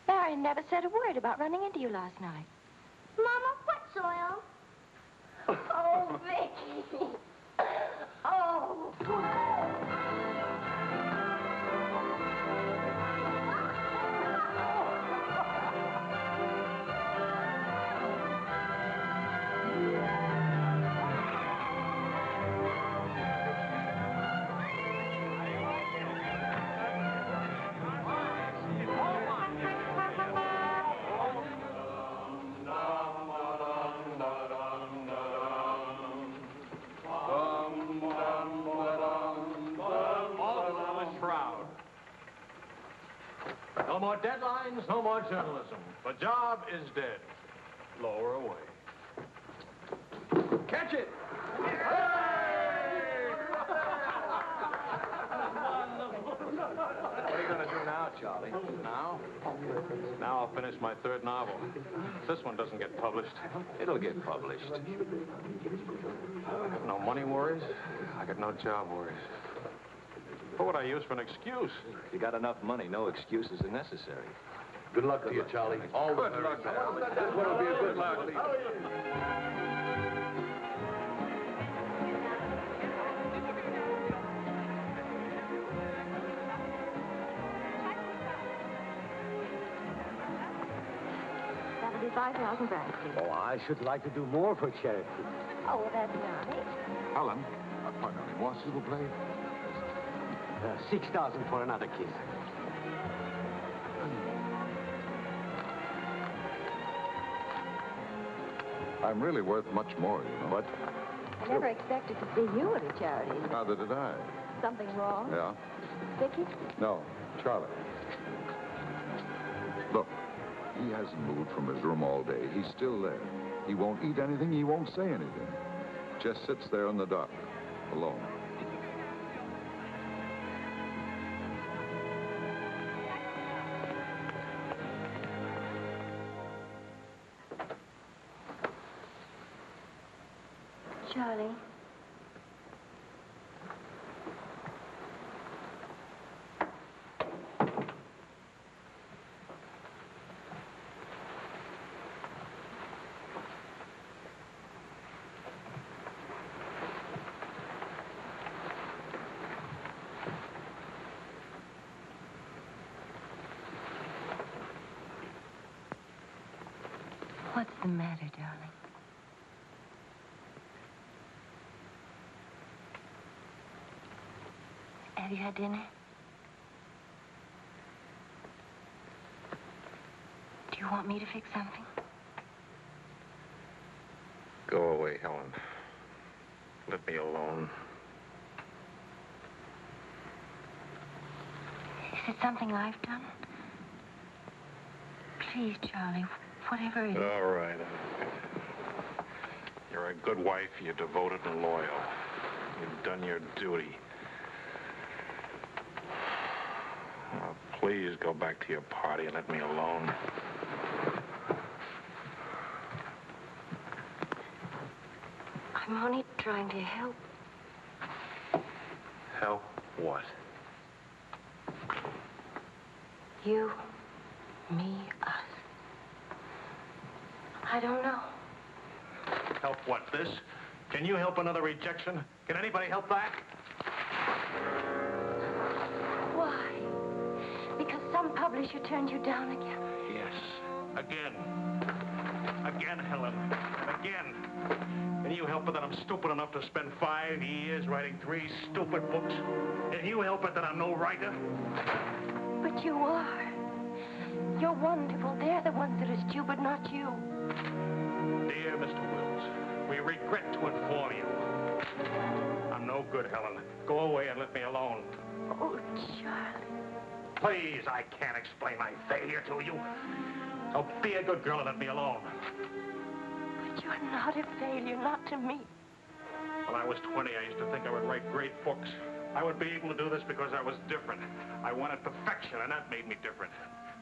Marion never said a word about running into you last night. Mama, what's oil? Oh, Vicky. Oh. No more deadlines, no more journalism. The job is dead. Lower away. Catch it! What are you going to do now, Charlie? Now? Now I'll finish my third novel. This one doesn't get published. It'll get published. I got no money worries. I got no job worries. What would I use for an excuse? If you got enough money, no excuses are necessary. Good luck to you, Charlie. All the Good luck. This one will be a good luck. That'll be 5,000 francs. Oh, I should like to do more for charity. Oh, well, that's nice. Helen, pardonnez-moi, s'il vous plaît. 6,000 for another kiss. I'm really worth much more, you know. What? I never expected to see you at a charity. Neither did I. Something wrong? Yeah? Vicky? No, Charlie. Look, he hasn't moved from his room all day. He's still there. He won't eat anything. He won't say anything. Just sits there in the dark, alone. Charlie. What's the matter, darling? Have you had dinner? Do you want me to fix something? Go away, Helen. Let me alone. Is it something I've done? Please, Charlie, whatever it is. All right. You're a good wife. You're devoted and loyal. You've done your duty. Oh, please go back to your party and let me alone. I'm only trying to help. Help what? You, me, us. I don't know. Help what, this? Can you help another rejection? Can anybody help that? Why? Because some publisher turned you down again? Yes. Again. Again, Helen. Again. Can you help it that I'm stupid enough to spend 5 years writing 3 stupid books? Can you help it that I'm no writer? But you are. You're wonderful. They're the ones that are stupid, not you. Dear Mr. Wills, we regret to inform you. I'm no good, Helen. Go away and let me alone. Oh, Charlie. Please, I can't explain my failure to you. So be a good girl and let me alone. But you're not a failure, not to me. When I was 20, I used to think I would write great books. I would be able to do this because I was different. I wanted perfection, and that made me different.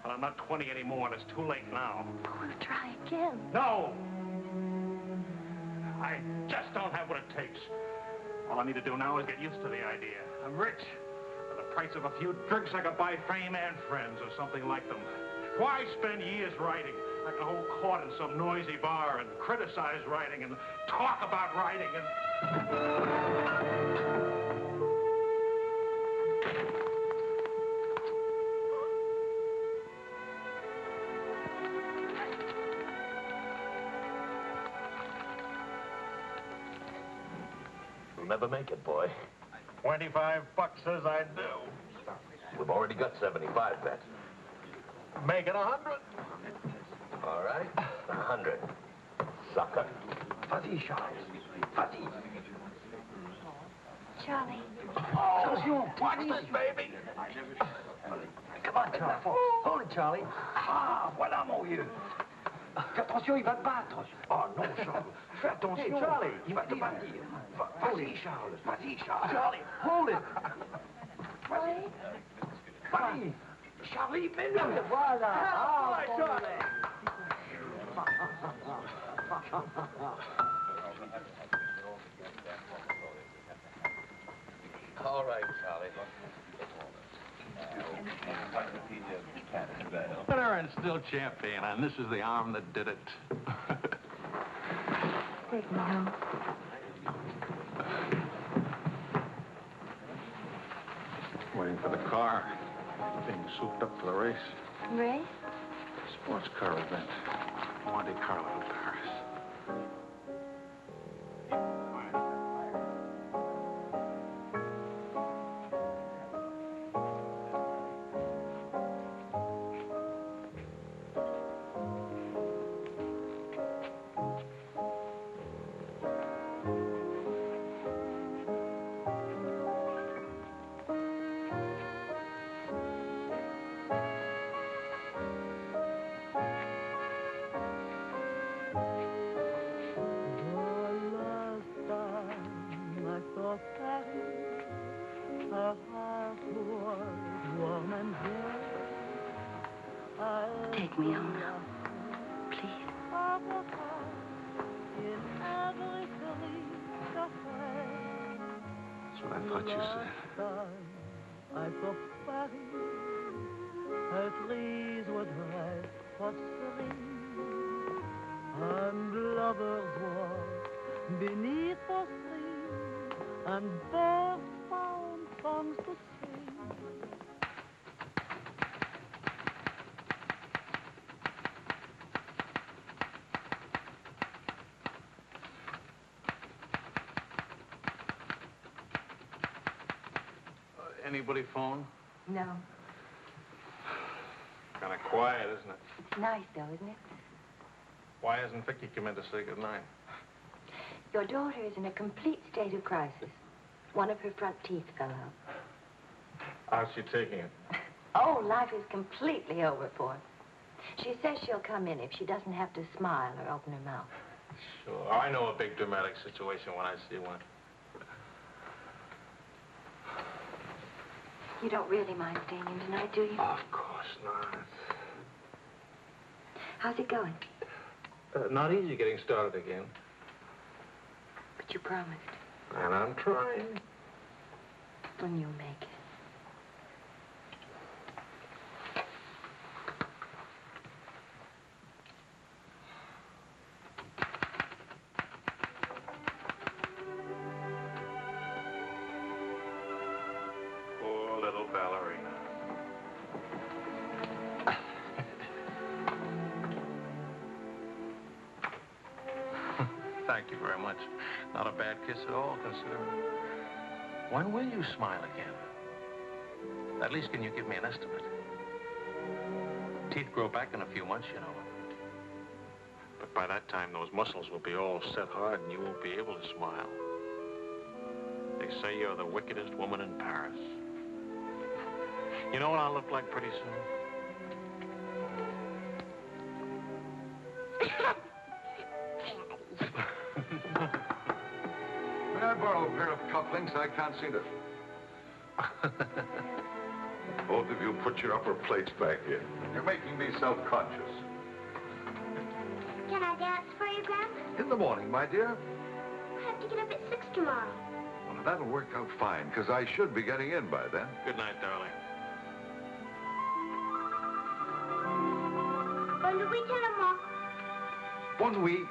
But I'm not 20 anymore, and it's too late now. We'll try again. No! I just don't have what it takes. All I need to do now is get used to the idea. I'm rich. For the price of a few drinks, I could buy fame and friends or something like them. Why spend years writing? I can hold court in some noisy bar and criticize writing and talk about writing and... You'll never make it, boy. $25 says I do. We've already got 75 bet. Make it 100. All right, 100. Sucker. Vas-y, Charles. Vas-y. Charlie. Attention, watch this, baby. Come on, Charlie. Hold it, Charlie. Ah, voilà, mon vieux. Fais attention, il va te battre. Oh, non, Charles. Fais attention. Hey, Charlie, il va te battre. Vas-y, Charles. Vas-y, Charles. Charlie, hold it. Vas-y. Vas-y. Charlie, mets-le. Voilà. Ah, Charlie. All right, Charlie. Winner and still champion, and this is the arm that did it. Take me home. Waiting for the car. Being souped up for the race. Race? Sports car event. Monte Carlo, Paris. Take me home now, please. That's what I thought you said. I saw Paris, her trees were dry, prospering, and lovers walked beneath the stream, and birds found songs to sing. Anybody phone? No. Kind of quiet, isn't it? Nice, though, isn't it? Why hasn't Vicky come in to say goodnight? Your daughter is in a complete state of crisis. One of her front teeth fell out. How's she taking it? Oh, life is completely over for her. She says she'll come in if she doesn't have to smile or open her mouth. Sure. I know a big dramatic situation when I see one. You don't really mind staying in tonight, do you? Of course not. How's it going? Not easy getting started again. But But you promised. And I'm trying. When you make it. Poor little ballerina. Thank you very much. Not a bad kiss at all, considering. When will you smile again? At least can you give me an estimate? Teeth grow back in a few months, you know. But by that time, those muscles will be all set hard and you won't be able to smile. They say you're the wickedest woman in Paris. You know what I'll look like pretty soon? May I borrow a pair of cufflinks? I can't see them. Both of you put your upper plates back in. You're making me self-conscious. Can I dance for you, Grandpa? In the morning, my dear. I have to get up at 6 tomorrow. Well, that'll work out fine, because I should be getting in by then. Good night, darling. Bonne nuit, Maman. Bon nuit.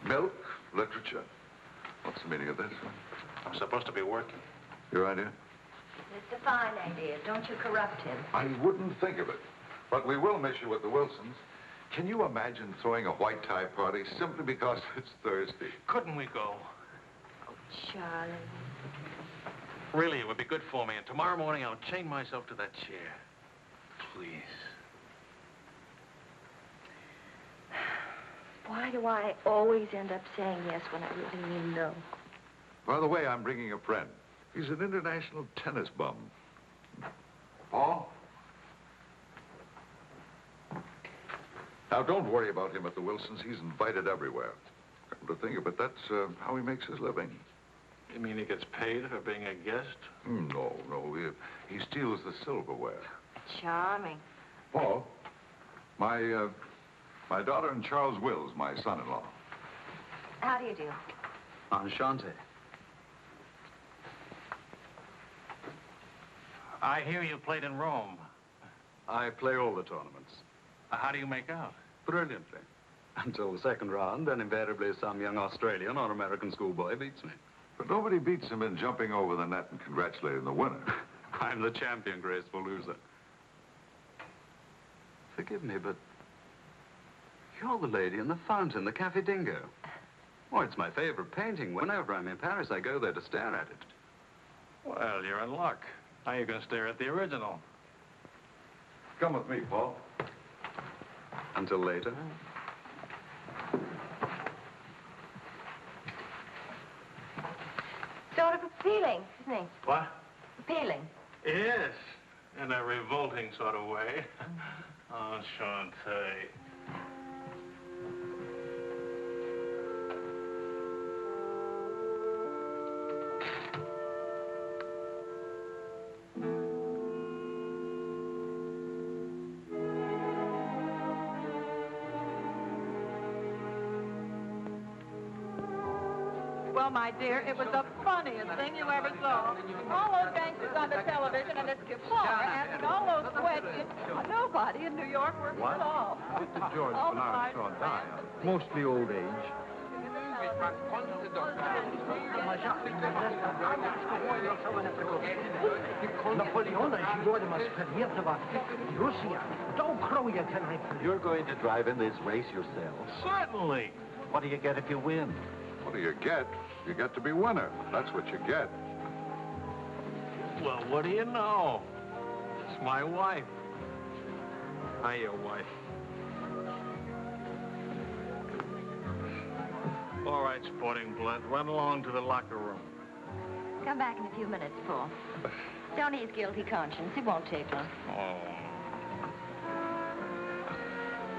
Milk, literature. What's the meaning of this? I'm supposed to be working. Your idea? It's a fine idea. Don't you corrupt him. I wouldn't think of it. But we will miss you at the Wilsons. Can you imagine throwing a white tie party simply because it's Thursday? Couldn't we go? Oh, Charlie. Really, it would be good for me. And tomorrow morning, I'll chain myself to that chair. Please. Why do I always end up saying yes when I really mean no? By the way, I'm bringing a friend. He's an international tennis bum. Paul? Now, don't worry about him at the Wilsons. He's invited everywhere. Come to think of it, that's how he makes his living. You mean he gets paid for being a guest? No. He steals the silverware. Charming. Paul, my daughter and Charles Wills, my son-in-law. How do you do? Enchanté. I hear you played in Rome. I play all the tournaments. How do you make out? Brilliantly. Until the second round, then invariably some young Australian or American schoolboy beats me. But nobody beats him in jumping over the net and congratulating the winner. I'm the champion graceful loser. Forgive me, but you're the lady in the fountain, the Café Dingo. Oh, it's my favorite painting. Whenever I'm in Paris, I go there to stare at it. Well, you're in luck. Now you can stare at the original. Come with me, Paul. Until later. Sort of appealing, isn't he? What? Appealing. Yes, in a revolting sort of way. Enchanté. Well, my dear, it was the funniest thing you ever saw. All those gangsters on the television and this Gabor asking all those questions. Nobody in New York works at all. Mr. George All the Bernard time. Shaw died. Mostly old age. You're going to drive in this race yourself? Certainly. What do you get if you win? What do you get? You get to be winner. That's what you get. Well, what do you know? It's my wife. Hi, your wife. All right, sporting blood, run along to the locker room. Come back in a few minutes, Paul. Don't ease guilty conscience. It won't take long. Oh.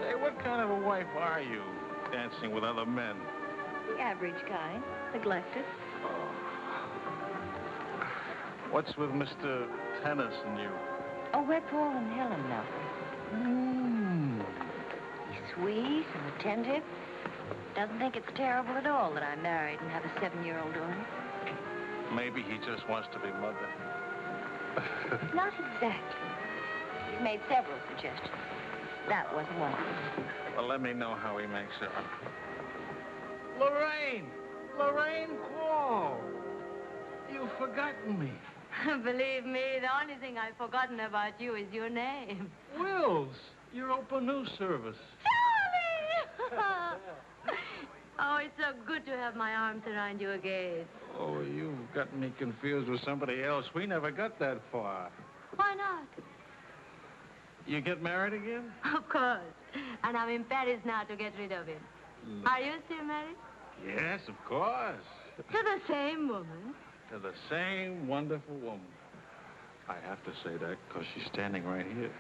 Say, what kind of a wife are you, dancing with other men? The average kind. Neglected. Oh. What's with Mr. Tennis and you? Oh, we're Paul and Helen now. He's sweet and attentive. Doesn't think it's terrible at all that I'm married and have a 7-year-old daughter. Maybe he just wants to be mother. Not exactly. He's made several suggestions. That wasn't one of them. Well, let me know how he makes it. Lorraine! Lorraine Quall! You've forgotten me. Believe me, the only thing I've forgotten about you is your name. Wills, your open news service. Charlie! Oh, it's so good to have my arms around you again. Oh, you've gotten me confused with somebody else. We never got that far. Why not? You get married again? Of course. And I'm in Paris now to get rid of him. Are you still married? Yes, of course. To the same woman. To the same wonderful woman. I have to say that because she's standing right here.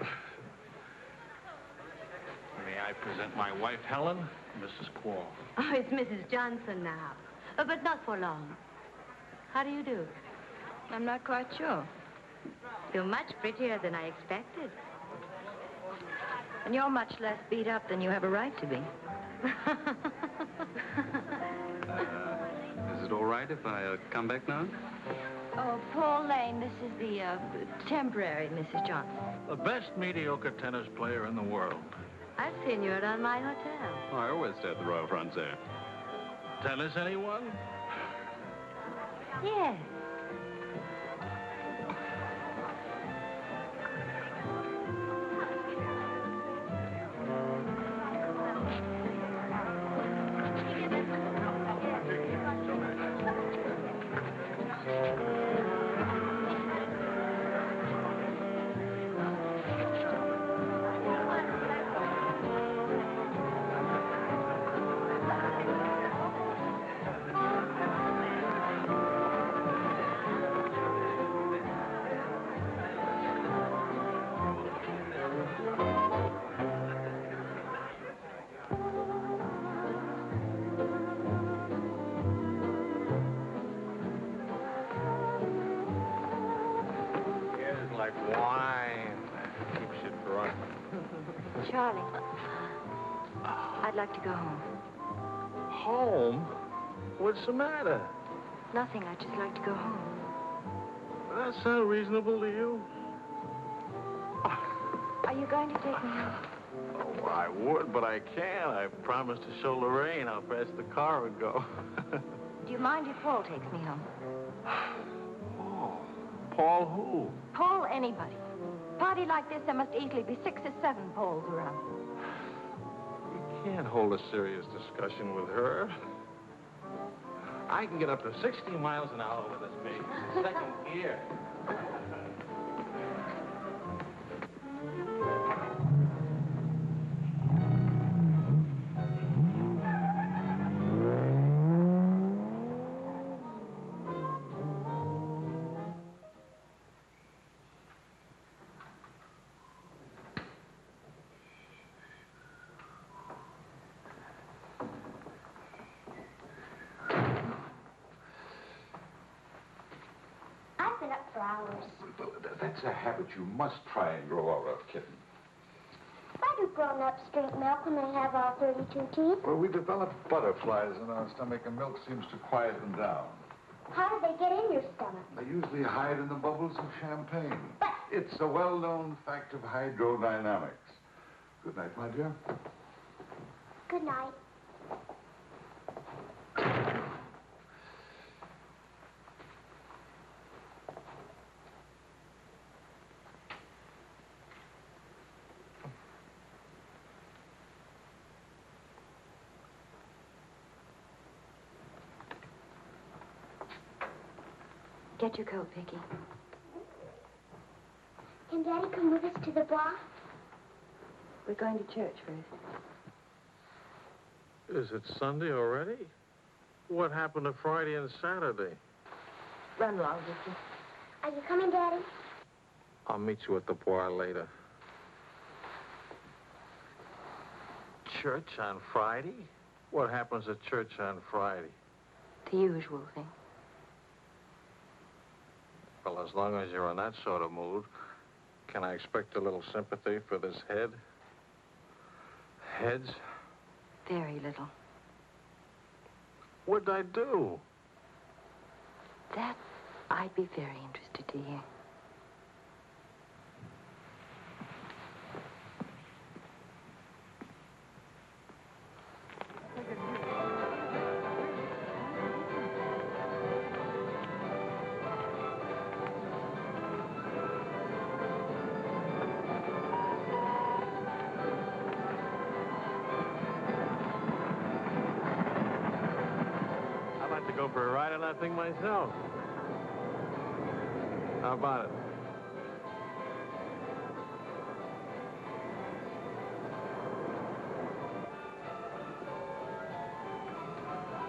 May I present my wife, Helen, Mrs. Quall. Oh, it's Mrs. Johnson now. But not for long. How do you do? I'm not quite sure. You're much prettier than I expected. And you're much less beat up than you have a right to be. Is it all right if I come back now? Oh, Paul Lane, this is the temporary Mrs. Johnson. The best mediocre tennis player in the world. I've seen you around my hotel. Oh, I always stay at the Royal Frontier. Tennis, anyone? Yes. Like wine. Keeps you drunk. Charlie, I'd like to go home. Home? What's the matter? Nothing. I'd just like to go home. Does that sound reasonable to you? Are you going to take me home? Oh, I would, but I can't. I promised to show Lorraine how fast the car would go. Do you mind if Paul takes me home? Paul who? Paul anybody. Party like this, there must easily be 6 or 7 Pauls around. We can't hold a serious discussion with her. I can get up to 60 miles an hour with this baby. Second gear. That's a habit you must try and grow out of, kitten. Why do grown-ups drink milk when they have all 32 teeth? Well, we develop butterflies in our stomach, and milk seems to quiet them down. How do they get in your stomach? They usually hide in the bubbles of champagne. But it's a well-known fact of hydrodynamics. Good night, my dear. Good night. Get your coat, Vicky. Can Daddy come with us to the bar? We're going to church first. Is it Sunday already? What happened to Friday and Saturday? Run along, Vicky. Are you coming, Daddy? I'll meet you at the bar later. Church on Friday? What happens at church on Friday? The usual thing. Well, as long as you're in that sort of mood, can I expect a little sympathy for this head? Heads? Very little. What'd I do? That I'd be very interested to hear. I'd like to go for a ride on that thing myself. How about it?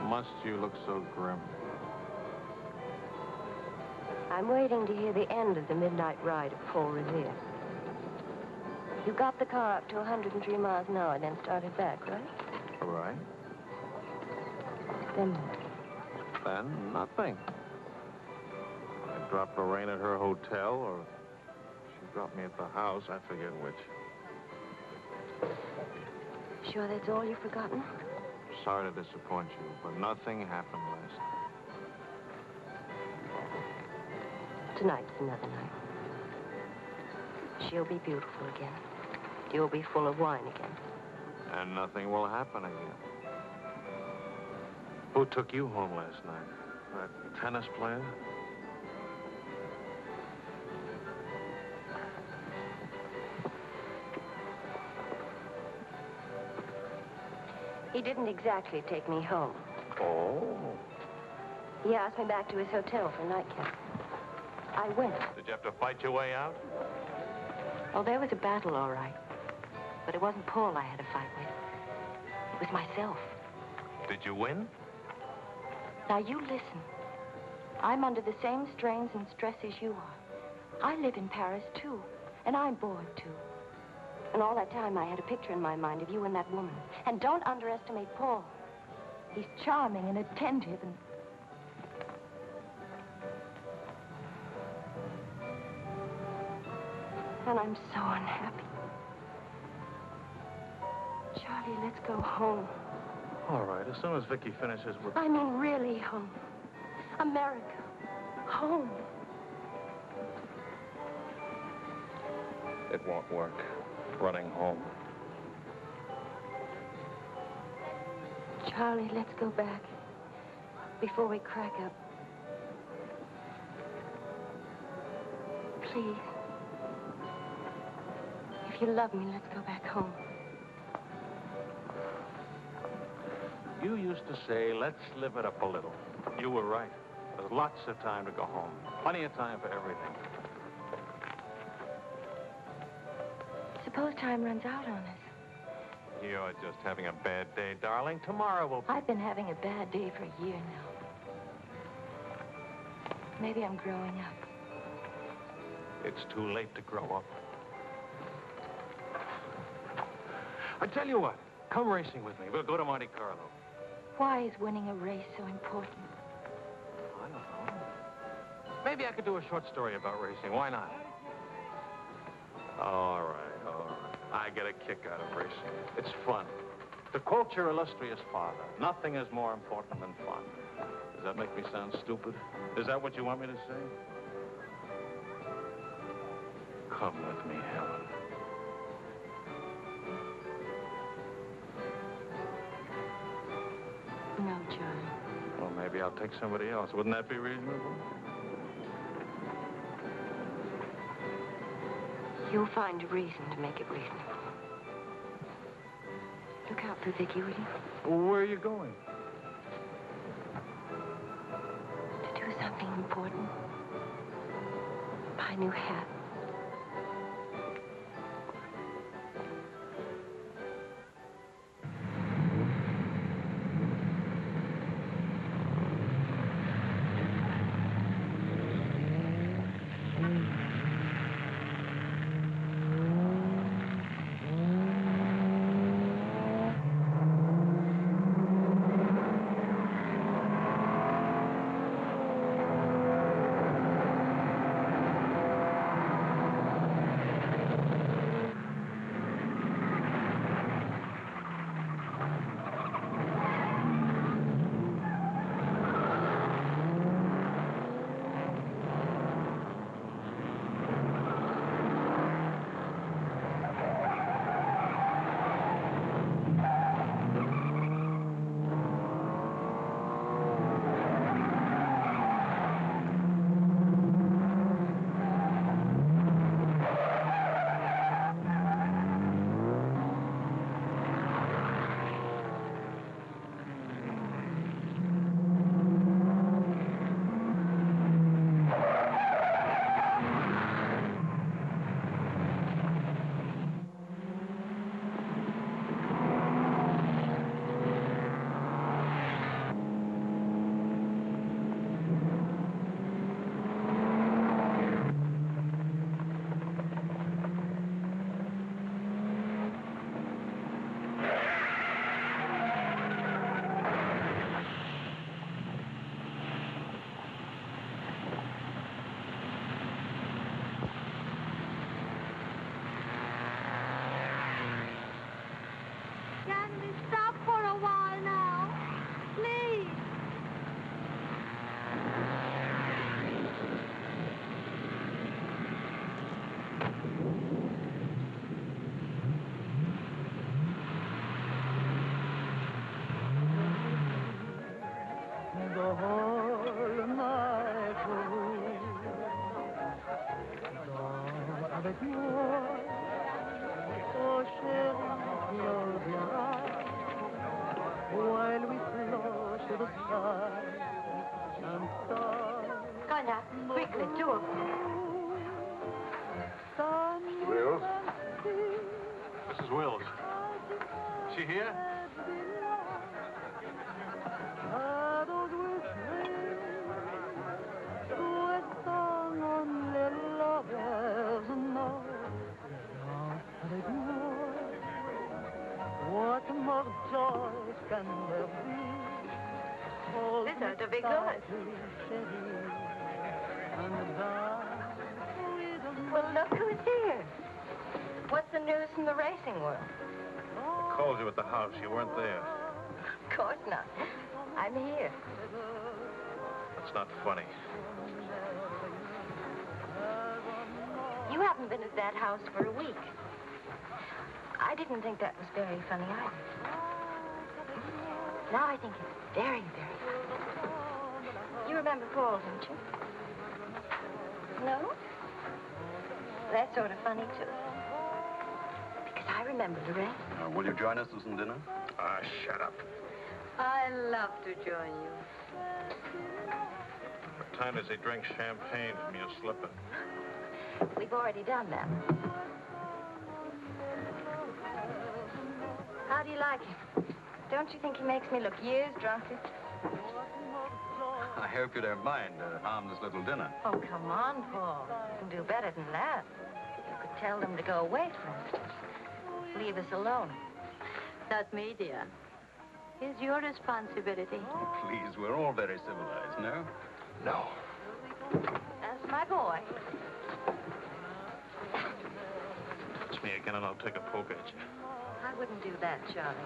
Must you look so grim? I'm waiting to hear the end of the midnight ride of Paul Revere. You got the car up to 103 miles an hour, then started back, right? All right. Then what? Then nothing. I dropped Lorraine at her hotel, or she dropped me at the house. I forget which. Sure that's all you've forgotten? Sorry to disappoint you, but nothing happened last night. Tonight's another night. She'll be beautiful again. You'll be full of wine again. And nothing will happen again. Who took you home last night? That tennis player? He didn't exactly take me home. Oh. He asked me back to his hotel for a nightcap. I went. Did you have to fight your way out? Oh, there was a battle, all right. But it wasn't Paul I had to fight with. It was myself. Did you win? Now, you listen. I'm under the same strains and stress as you are. I live in Paris, too. And I'm bored, too. And all that time, I had a picture in my mind of you and that woman. And don't underestimate Paul. He's charming and attentive and... And I'm so unhappy. Charlie, let's go home. All right, as soon as Vicky finishes with... I mean, really home. America. Home. It won't work. Running home. Charlie, let's go back. Before we crack up. Please. If you love me, let's go back home. You used to say, let's live it up a little. You were right. There's lots of time to go home. Plenty of time for everything. Suppose time runs out on us. You're just having a bad day, darling. Tomorrow will be... I've been having a bad day for a year now. Maybe I'm growing up. It's too late to grow up. I tell you what, come racing with me. We'll go to Monte Carlo. Why is winning a race so important? I don't know. Maybe I could do a short story about racing. Why not? All right, all right. I get a kick out of racing. It's fun. To quote your illustrious father, nothing is more important than fun. Does that make me sound stupid? Is that what you want me to say? Come with me, Helen. No, John. Well, maybe I'll take somebody else. Wouldn't that be reasonable? You'll find a reason to make it reasonable. Look out for Vicky, will you? Well, where are you going? To do something important. Buy a new hat. she here? What more joy can there be? This ought to be good. Well, look who's here. What's the news from the racing world? I called you at the house. You weren't there. Of course not. I'm here. That's not funny. You haven't been at that house for a week. I didn't think that was very funny either. Now I think it's very, very funny. You remember Paul, don't you? No? That's sort of funny, too. Because I remember Lorraine. Will you join us for some dinner? Ah, shut up. I love to join you. What time does he drink champagne from your slipper? We've already done that. How do you like him? Don't you think he makes me look years drunker? I hope you don't mind a harmless little dinner. Oh, come on, Paul. You can do better than that. You could tell them to go away, for instance. Leave us alone. Not me, dear. It's your responsibility. Oh, please, we're all very civilized, no? No. That's my boy. Touch me again and I'll take a poke at you. I wouldn't do that, Charlie.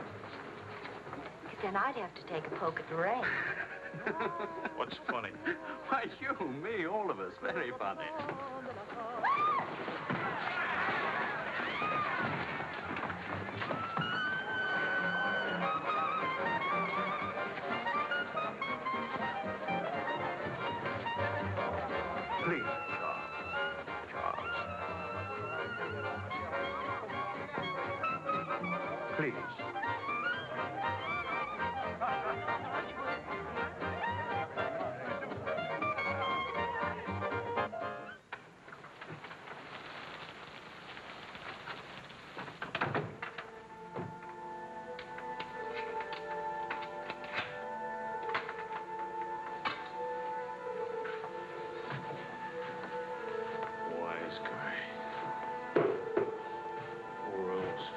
Because then I'd have to take a poke at Lorraine. What's funny? Why, you, me, all of us. Very funny. Please, Charles. Please.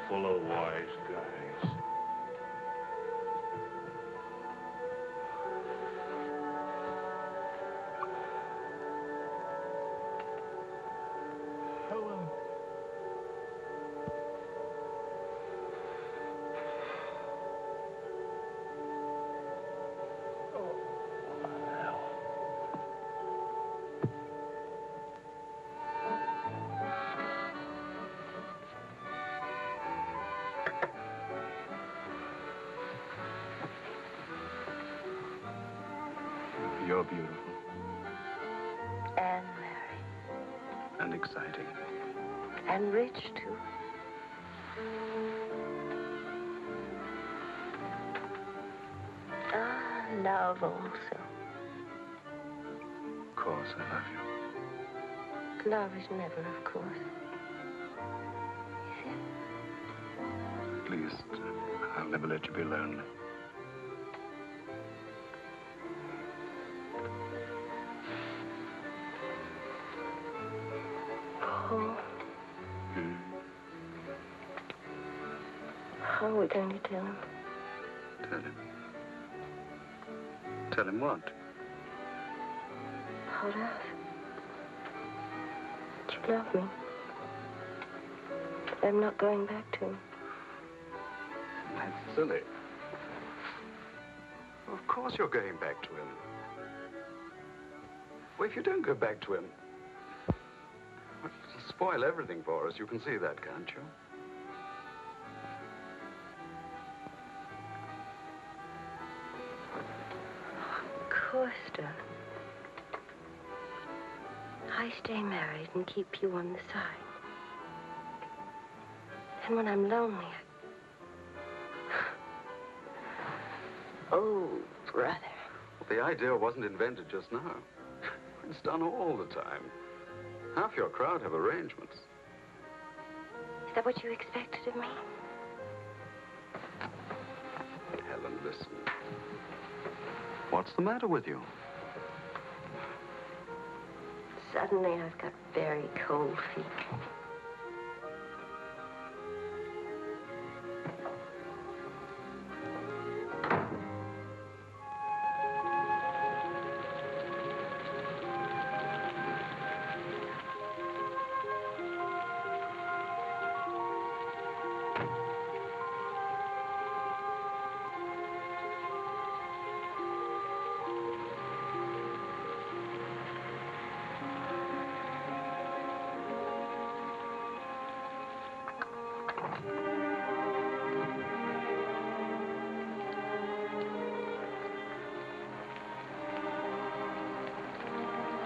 Full of wise guys. Helen. You're beautiful. And married. And exciting. And rich, too. Ah, love also. Of course, I love you. Love is never, of course. Is it? At least, I'll never let you be lonely. Paul. How are we going to tell him? Tell him. Tell him what? Hold out. That you love me. I'm not going back to him. That's silly. Of course you're going back to him. Well, if you don't go back to him, it'll spoil everything for us. You can see that, can't you? Of course, darling. I stay married and keep you on the side. And when I'm lonely, Oh, brother. Well, the idea wasn't invented just now. It's done all the time. Half your crowd have arrangements. Is that what you expected of me? Phyllis. What's the matter with you? Suddenly, I've got very cold feet.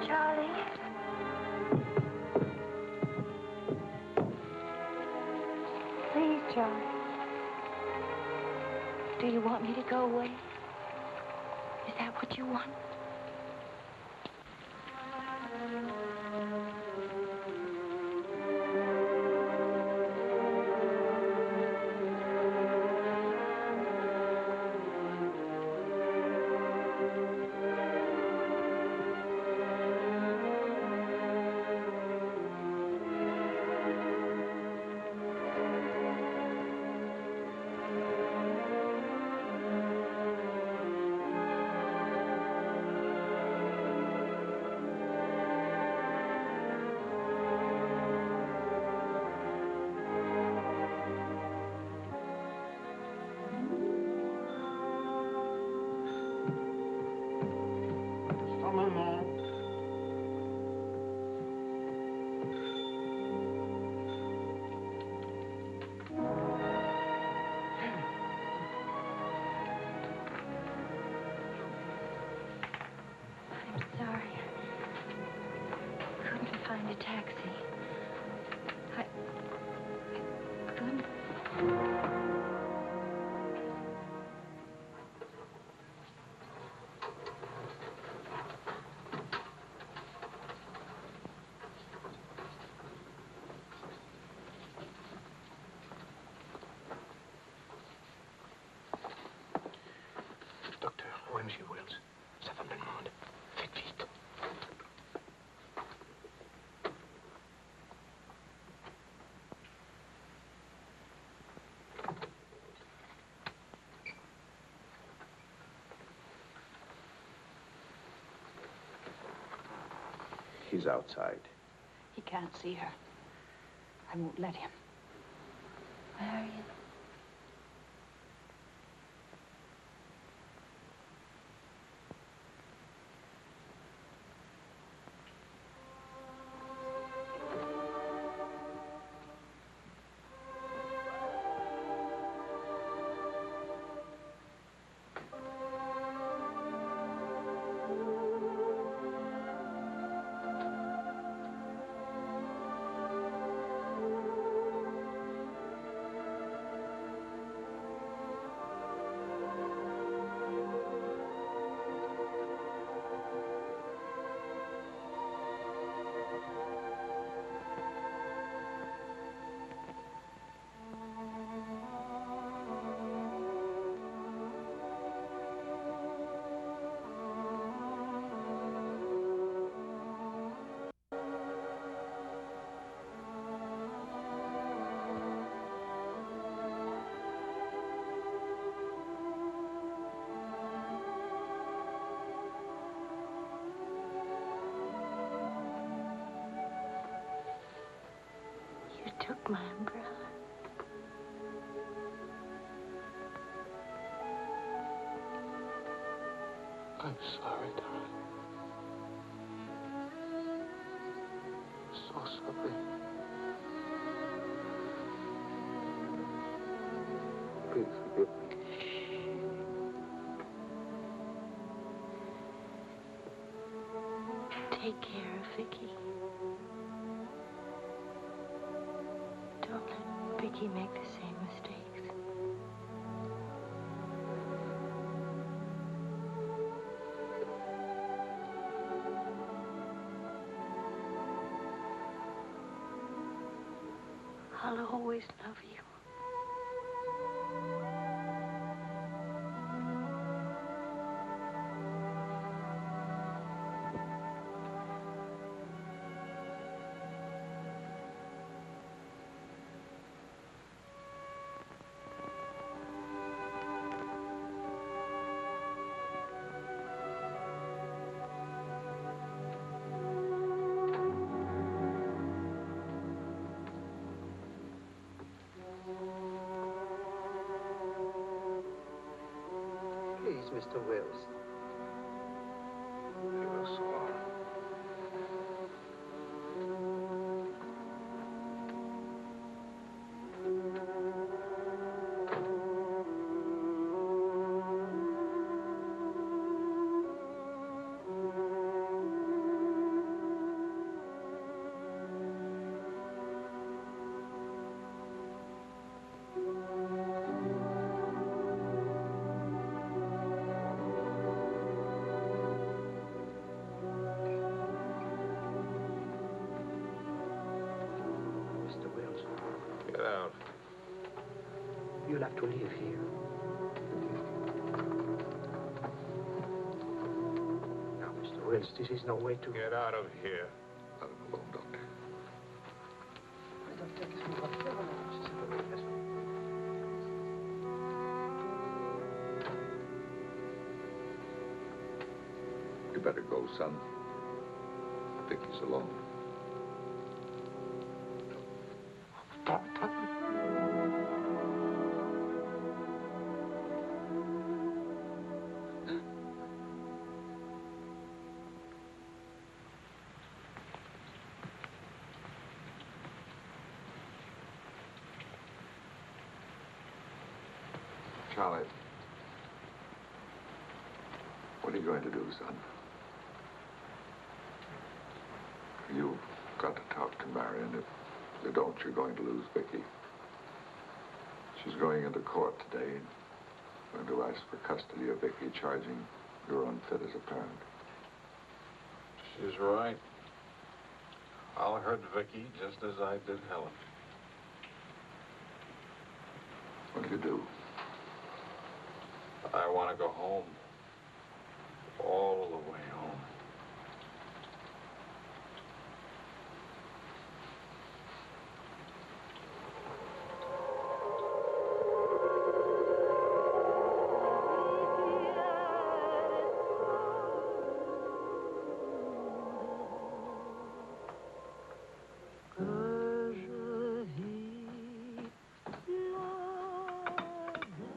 Charlie? Please, Charlie. Do you want me to go away? Is that what you want? Find a taxi. I couldn't. Docteur, OMG Wells, sa femme me demande. Faites vite. He's outside. He can't see her. I won't let him. Marion. Took my umbrella. I'm sorry, darling. So sorry. Please forgive me. Take care of Vicky. Don't let Vicky make the same mistakes. I'll always love you. Mr. Wills. You'll have to live here. Now, Mr. Wills, this is no way to... Get out of here. Let him alone, Doctor. You better go, son. Vicky's alone. Charlie, what are you going to do, son? You've got to talk to Marion. If you don't, you're going to lose Vicky. She's going into court today and going to ask for custody of Vicky, charging you're unfit as a parent. She's right. I'll hurt Vicky just as I did Helen. What do you do? I want to go home. All the way home.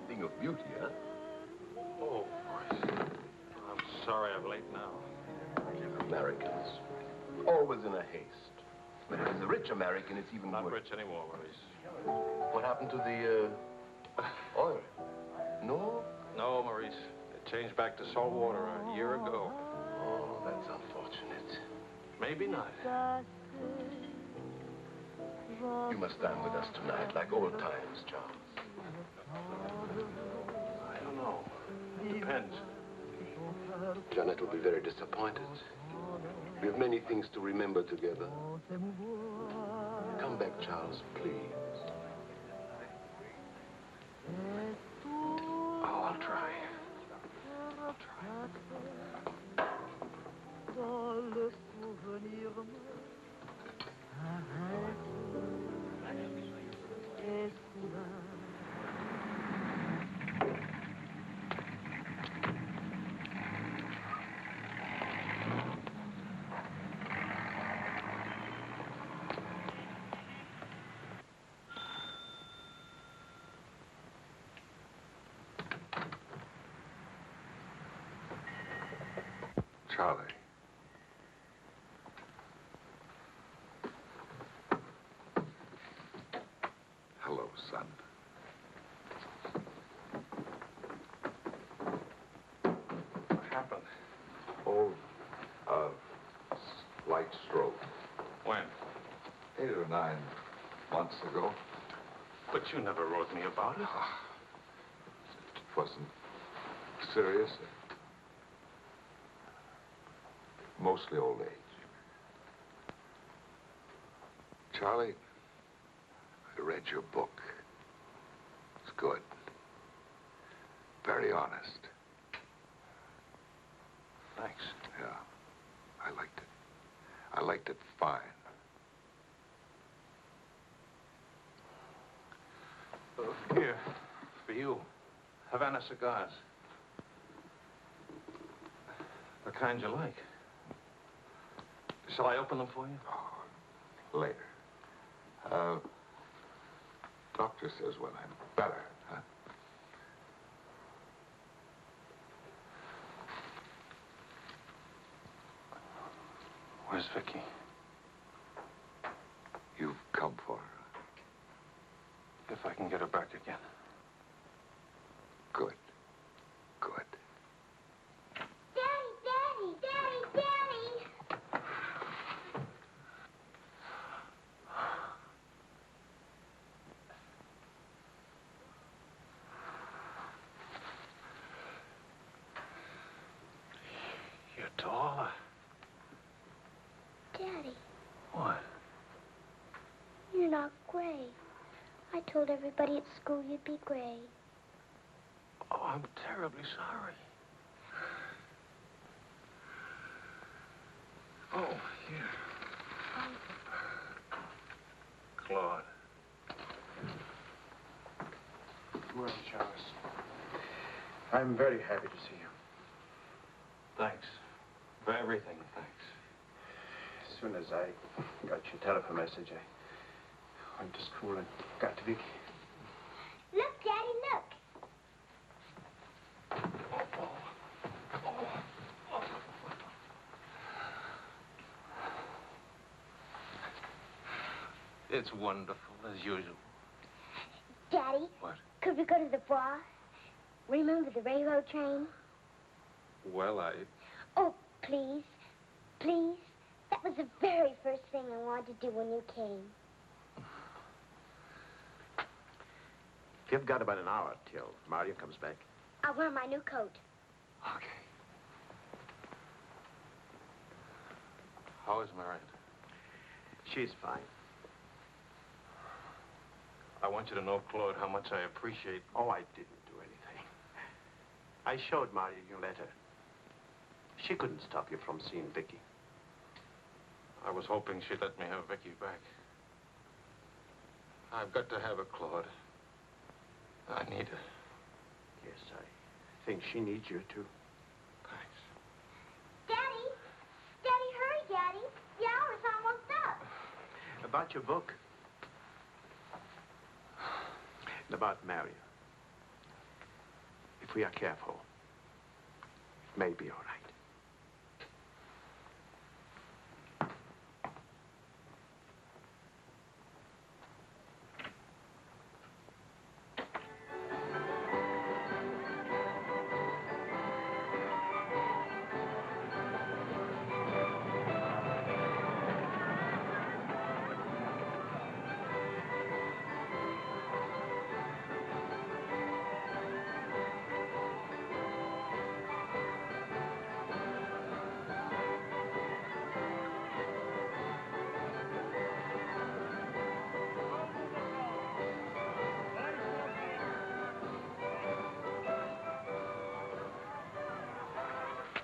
Thing of beauty, huh? Oh, I'm sorry I'm late now. Americans, always in a haste. But as a rich American, it's even Not worse. rich anymore, Maurice. What happened to the oil? No? No, Maurice. It changed back to salt water a year ago. Oh, that's unfortunate. Maybe not. You must dine with us tonight, like old times, Charles. I don't know. Depends. Janet will be very disappointed. We have many things to remember together. Come back, Charles, please. Oh, I'll try. I'll try. Charlie. Hello, son. What happened? Oh, slight stroke. When? 8 or 9 months ago. But you never wrote me about it. It wasn't serious. Mostly old age. Charlie, I read your book. It's good. Very honest. Thanks. Yeah, I liked it. I liked it fine. Here, for you. Havana cigars. The kind you like. Shall I open them for you? Oh, later. Doctor says when I'm better, huh? Where's Vicky? You've come for her. If I can get her back again. Good. Good. Daddy, Daddy, Daddy, Daddy! You're taller. Daddy, What? you're not gray. I told everybody at school you'd be gray. Oh, I'm terribly sorry. Oh, here. Claude. Well, Charles, I'm very happy to see you. Thanks. For everything, thanks. As soon as I got your telephone message, I went to school and got to Vicky. Look, Daddy, look. It's wonderful, as usual. Daddy? What? Could we go to the bar? Remember the railroad train? Well, Oh, please. Please. That was the very first thing I wanted to do when you came. You've got about an hour till Mario comes back. I'll wear my new coat. Okay. How is Marion? She's fine. I want you to know, Claude, how much I appreciate... Oh, I didn't do anything. I showed Mario your letter. She couldn't stop you from seeing Vicky. I was hoping she'd let me have Vicky back. I've got to have her, Claude. I need her. Yes, I think she needs you, too. Thanks. Daddy! Daddy, hurry, Daddy. The hour's almost up. About your book. And about Mario. If we are careful, it may be all right.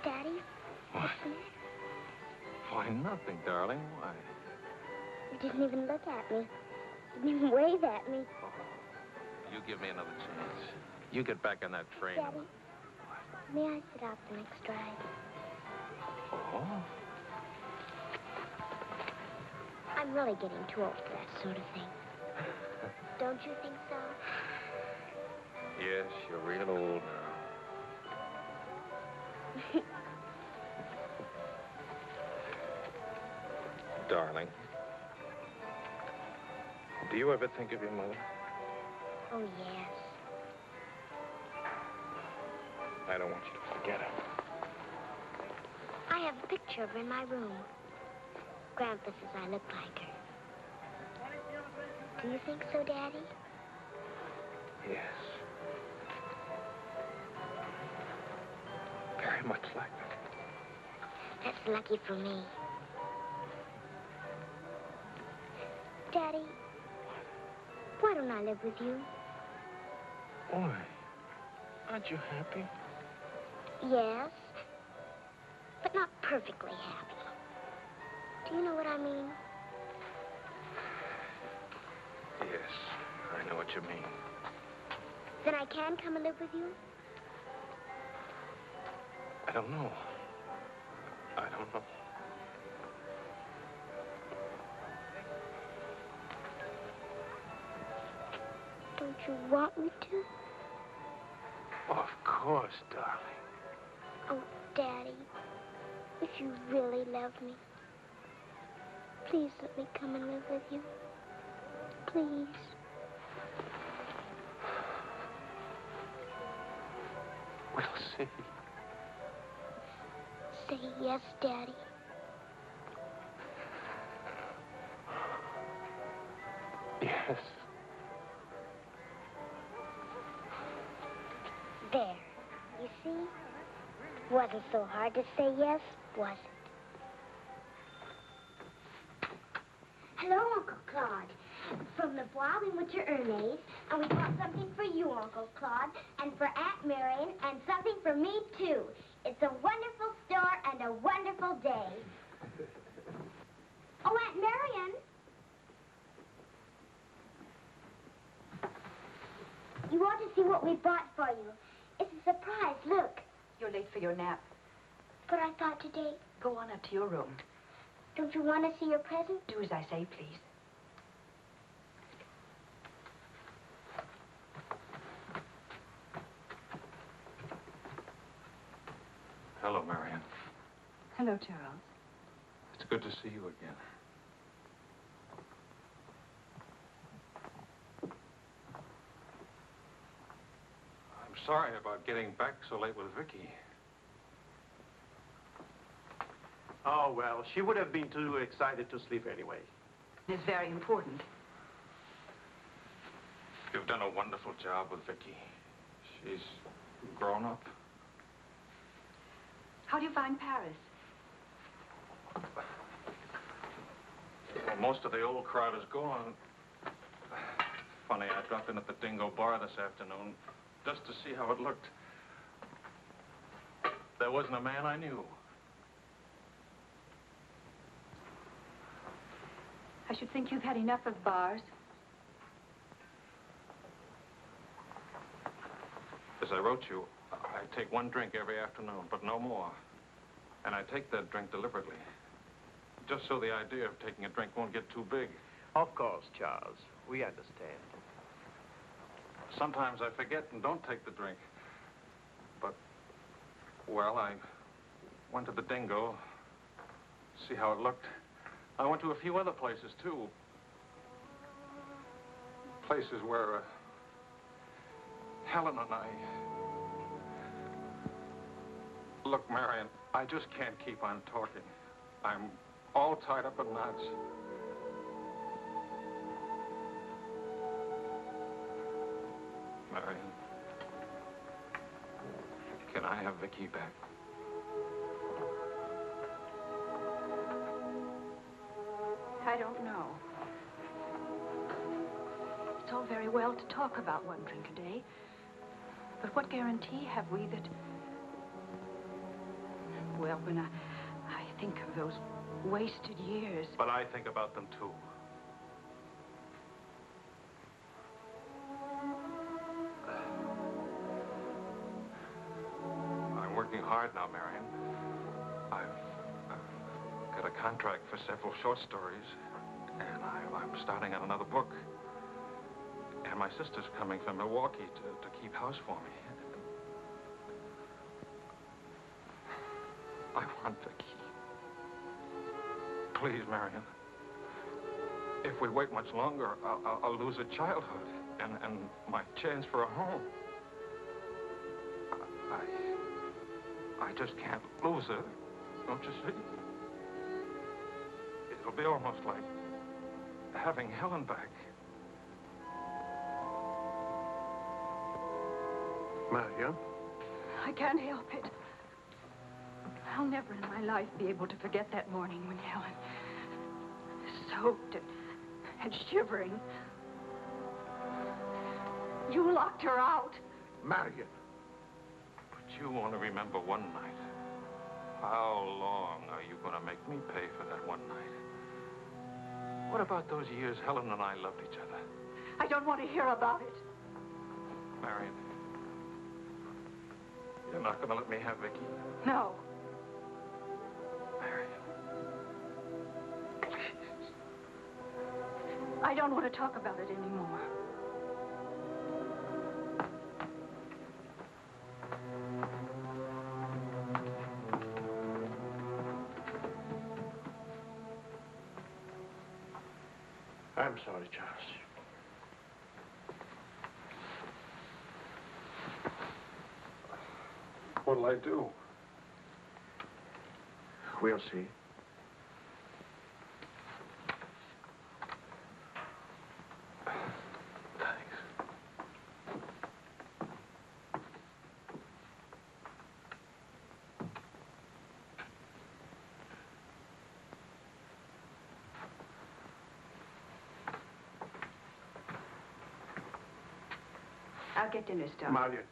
Daddy? What? Why, nothing, darling. Why? You didn't even look at me. You didn't even wave at me. You give me another chance. You get back on that train. Daddy, may I sit out the next ride? Oh? I'm really getting too old for that sort of thing. Don't you think so? Yes, you're real old now. Darling, do you ever think of your mother? Oh, yes. I don't want you to forget her. I have a picture of her in my room. Grandpa says I look like her. Do you think so, Daddy? Yes. Very much like her. That's lucky for me. Daddy, why don't I live with you? Why? Aren't you happy? Yes, but not perfectly happy. Do you know what I mean? Yes, I know what you mean. Then I can come and live with you? I don't know. I don't know. Don't you want me to? Of course, darling. Oh, Daddy, if you really love me, Please let me come and live with you. Please. We'll see. Say yes, Daddy. Yes. There. You see? Wasn't so hard to say yes, was it? Hello, Uncle Claude. From the Bois, we went to Ernest, and we bought something for you, Uncle Claude, and for Aunt Marion, and something for me, too. It's a wonderful store and a wonderful day. Oh, Aunt Marion! You ought to see what we bought for you. It's a surprise, look. You're late for your nap. But I thought today... Go on up to your room. Don't you want to see your present? Do as I say, please. Hello, Marion. Hello, Charles. It's good to see you again. I'm sorry about getting back so late with Vicky. Oh, well, she would have been too excited to sleep anyway. It's very important. You've done a wonderful job with Vicky. She's grown up. How do you find Paris? Well, most of the old crowd is gone. Funny, I dropped in at the Dingo Bar this afternoon just to see how it looked. There wasn't a man I knew. I should think you've had enough of bars. As I wrote you, I take one drink every afternoon, but no more. And I take that drink deliberately, just so the idea of taking a drink won't get too big. Of course, Charles. We understand. Sometimes I forget and don't take the drink. But, well, I went to the Dingo, see how it looked. I went to a few other places, too. Places where Helen and I... Look, Marion, I just can't keep on talking. I'm all tied up in knots. Marion, can I have Vicky back? I don't know. It's all very well to talk about one drink a day, but what guarantee have we that... Well, when I think of those wasted years... But I think about them, too. I'm working hard now, Marion. I've got a contract for several short stories, and I'm starting on another book. And my sister's coming from Milwaukee to keep house for me. I want Vicky. Please, Marion. If we wait much longer, I'll lose a childhood and my chance for a home. I just can't lose her, don't you see? It'll be almost like having Helen back. Marion? I can't help it. I'll never in my life be able to forget that morning when Helen, soaked and shivering, you locked her out. Marion. But you only remember one night. How long are you going to make me pay for that one night? What about those years Helen and I loved each other? I don't want to hear about it. Marion, you're not going to let me have Vicky? No. I don't want to talk about it anymore. I'm sorry, Charles. What'll I do? We'll see. I'll get dinner started. Marion.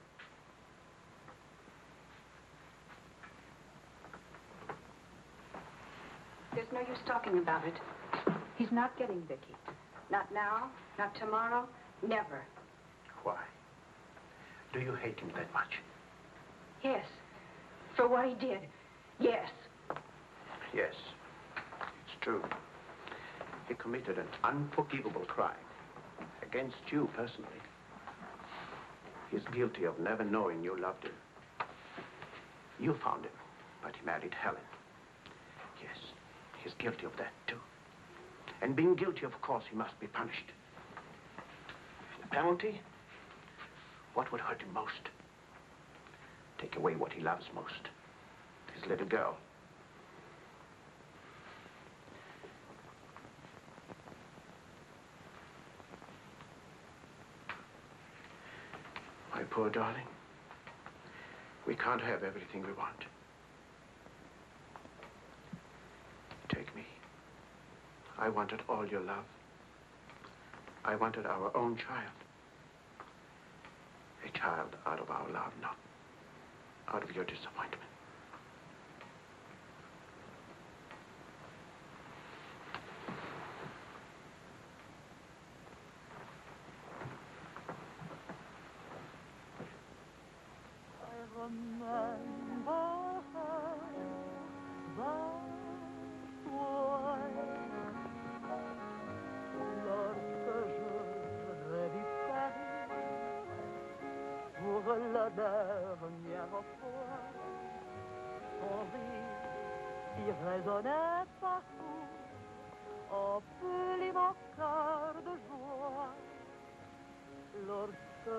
There's no use talking about it. He's not getting Vicky. Not now, not tomorrow, never. Why? Do you hate him that much? Yes. For what he did. Yes. Yes. It's true. He committed an unforgivable crime. Against you, personally. He's guilty of never knowing you loved him. You found him, but he married Helen. Yes, he's guilty of that, too. And being guilty, of course, he must be punished. And the penalty? What would hurt him most? Take away what he loves most. His little girl. My poor darling, we can't have everything we want. Take me. I wanted all your love. I wanted our own child. A child out of our love, not out of your disappointment. La dernière fois, son rire qui résonnait partout, emplit mon cœur de joie. Lorsque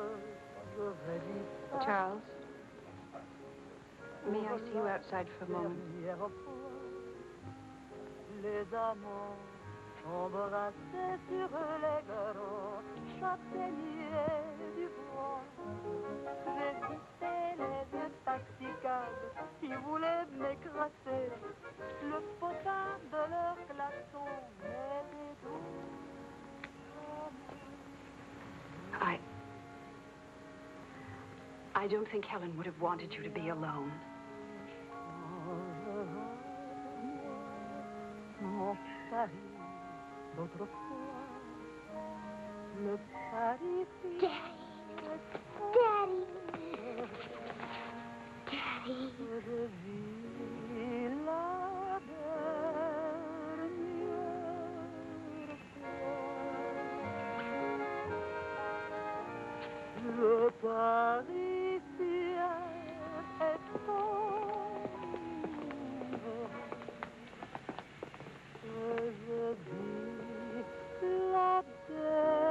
je révis Charles, may I see you outside for a moment? Les amants embrassés sur les grands châtaigniers du bois. J'ai quitté les yeux taxicables qui voulaient m'écraser. Le potin de leur klaxon m'aidait doux. I don't think Helen would have wanted you to be alone. Mon Paris d'autrefois, le Paris. Daddy. Daddy. Je vis la dernière fois. Le Parisien est tombé. Je vis la dernière.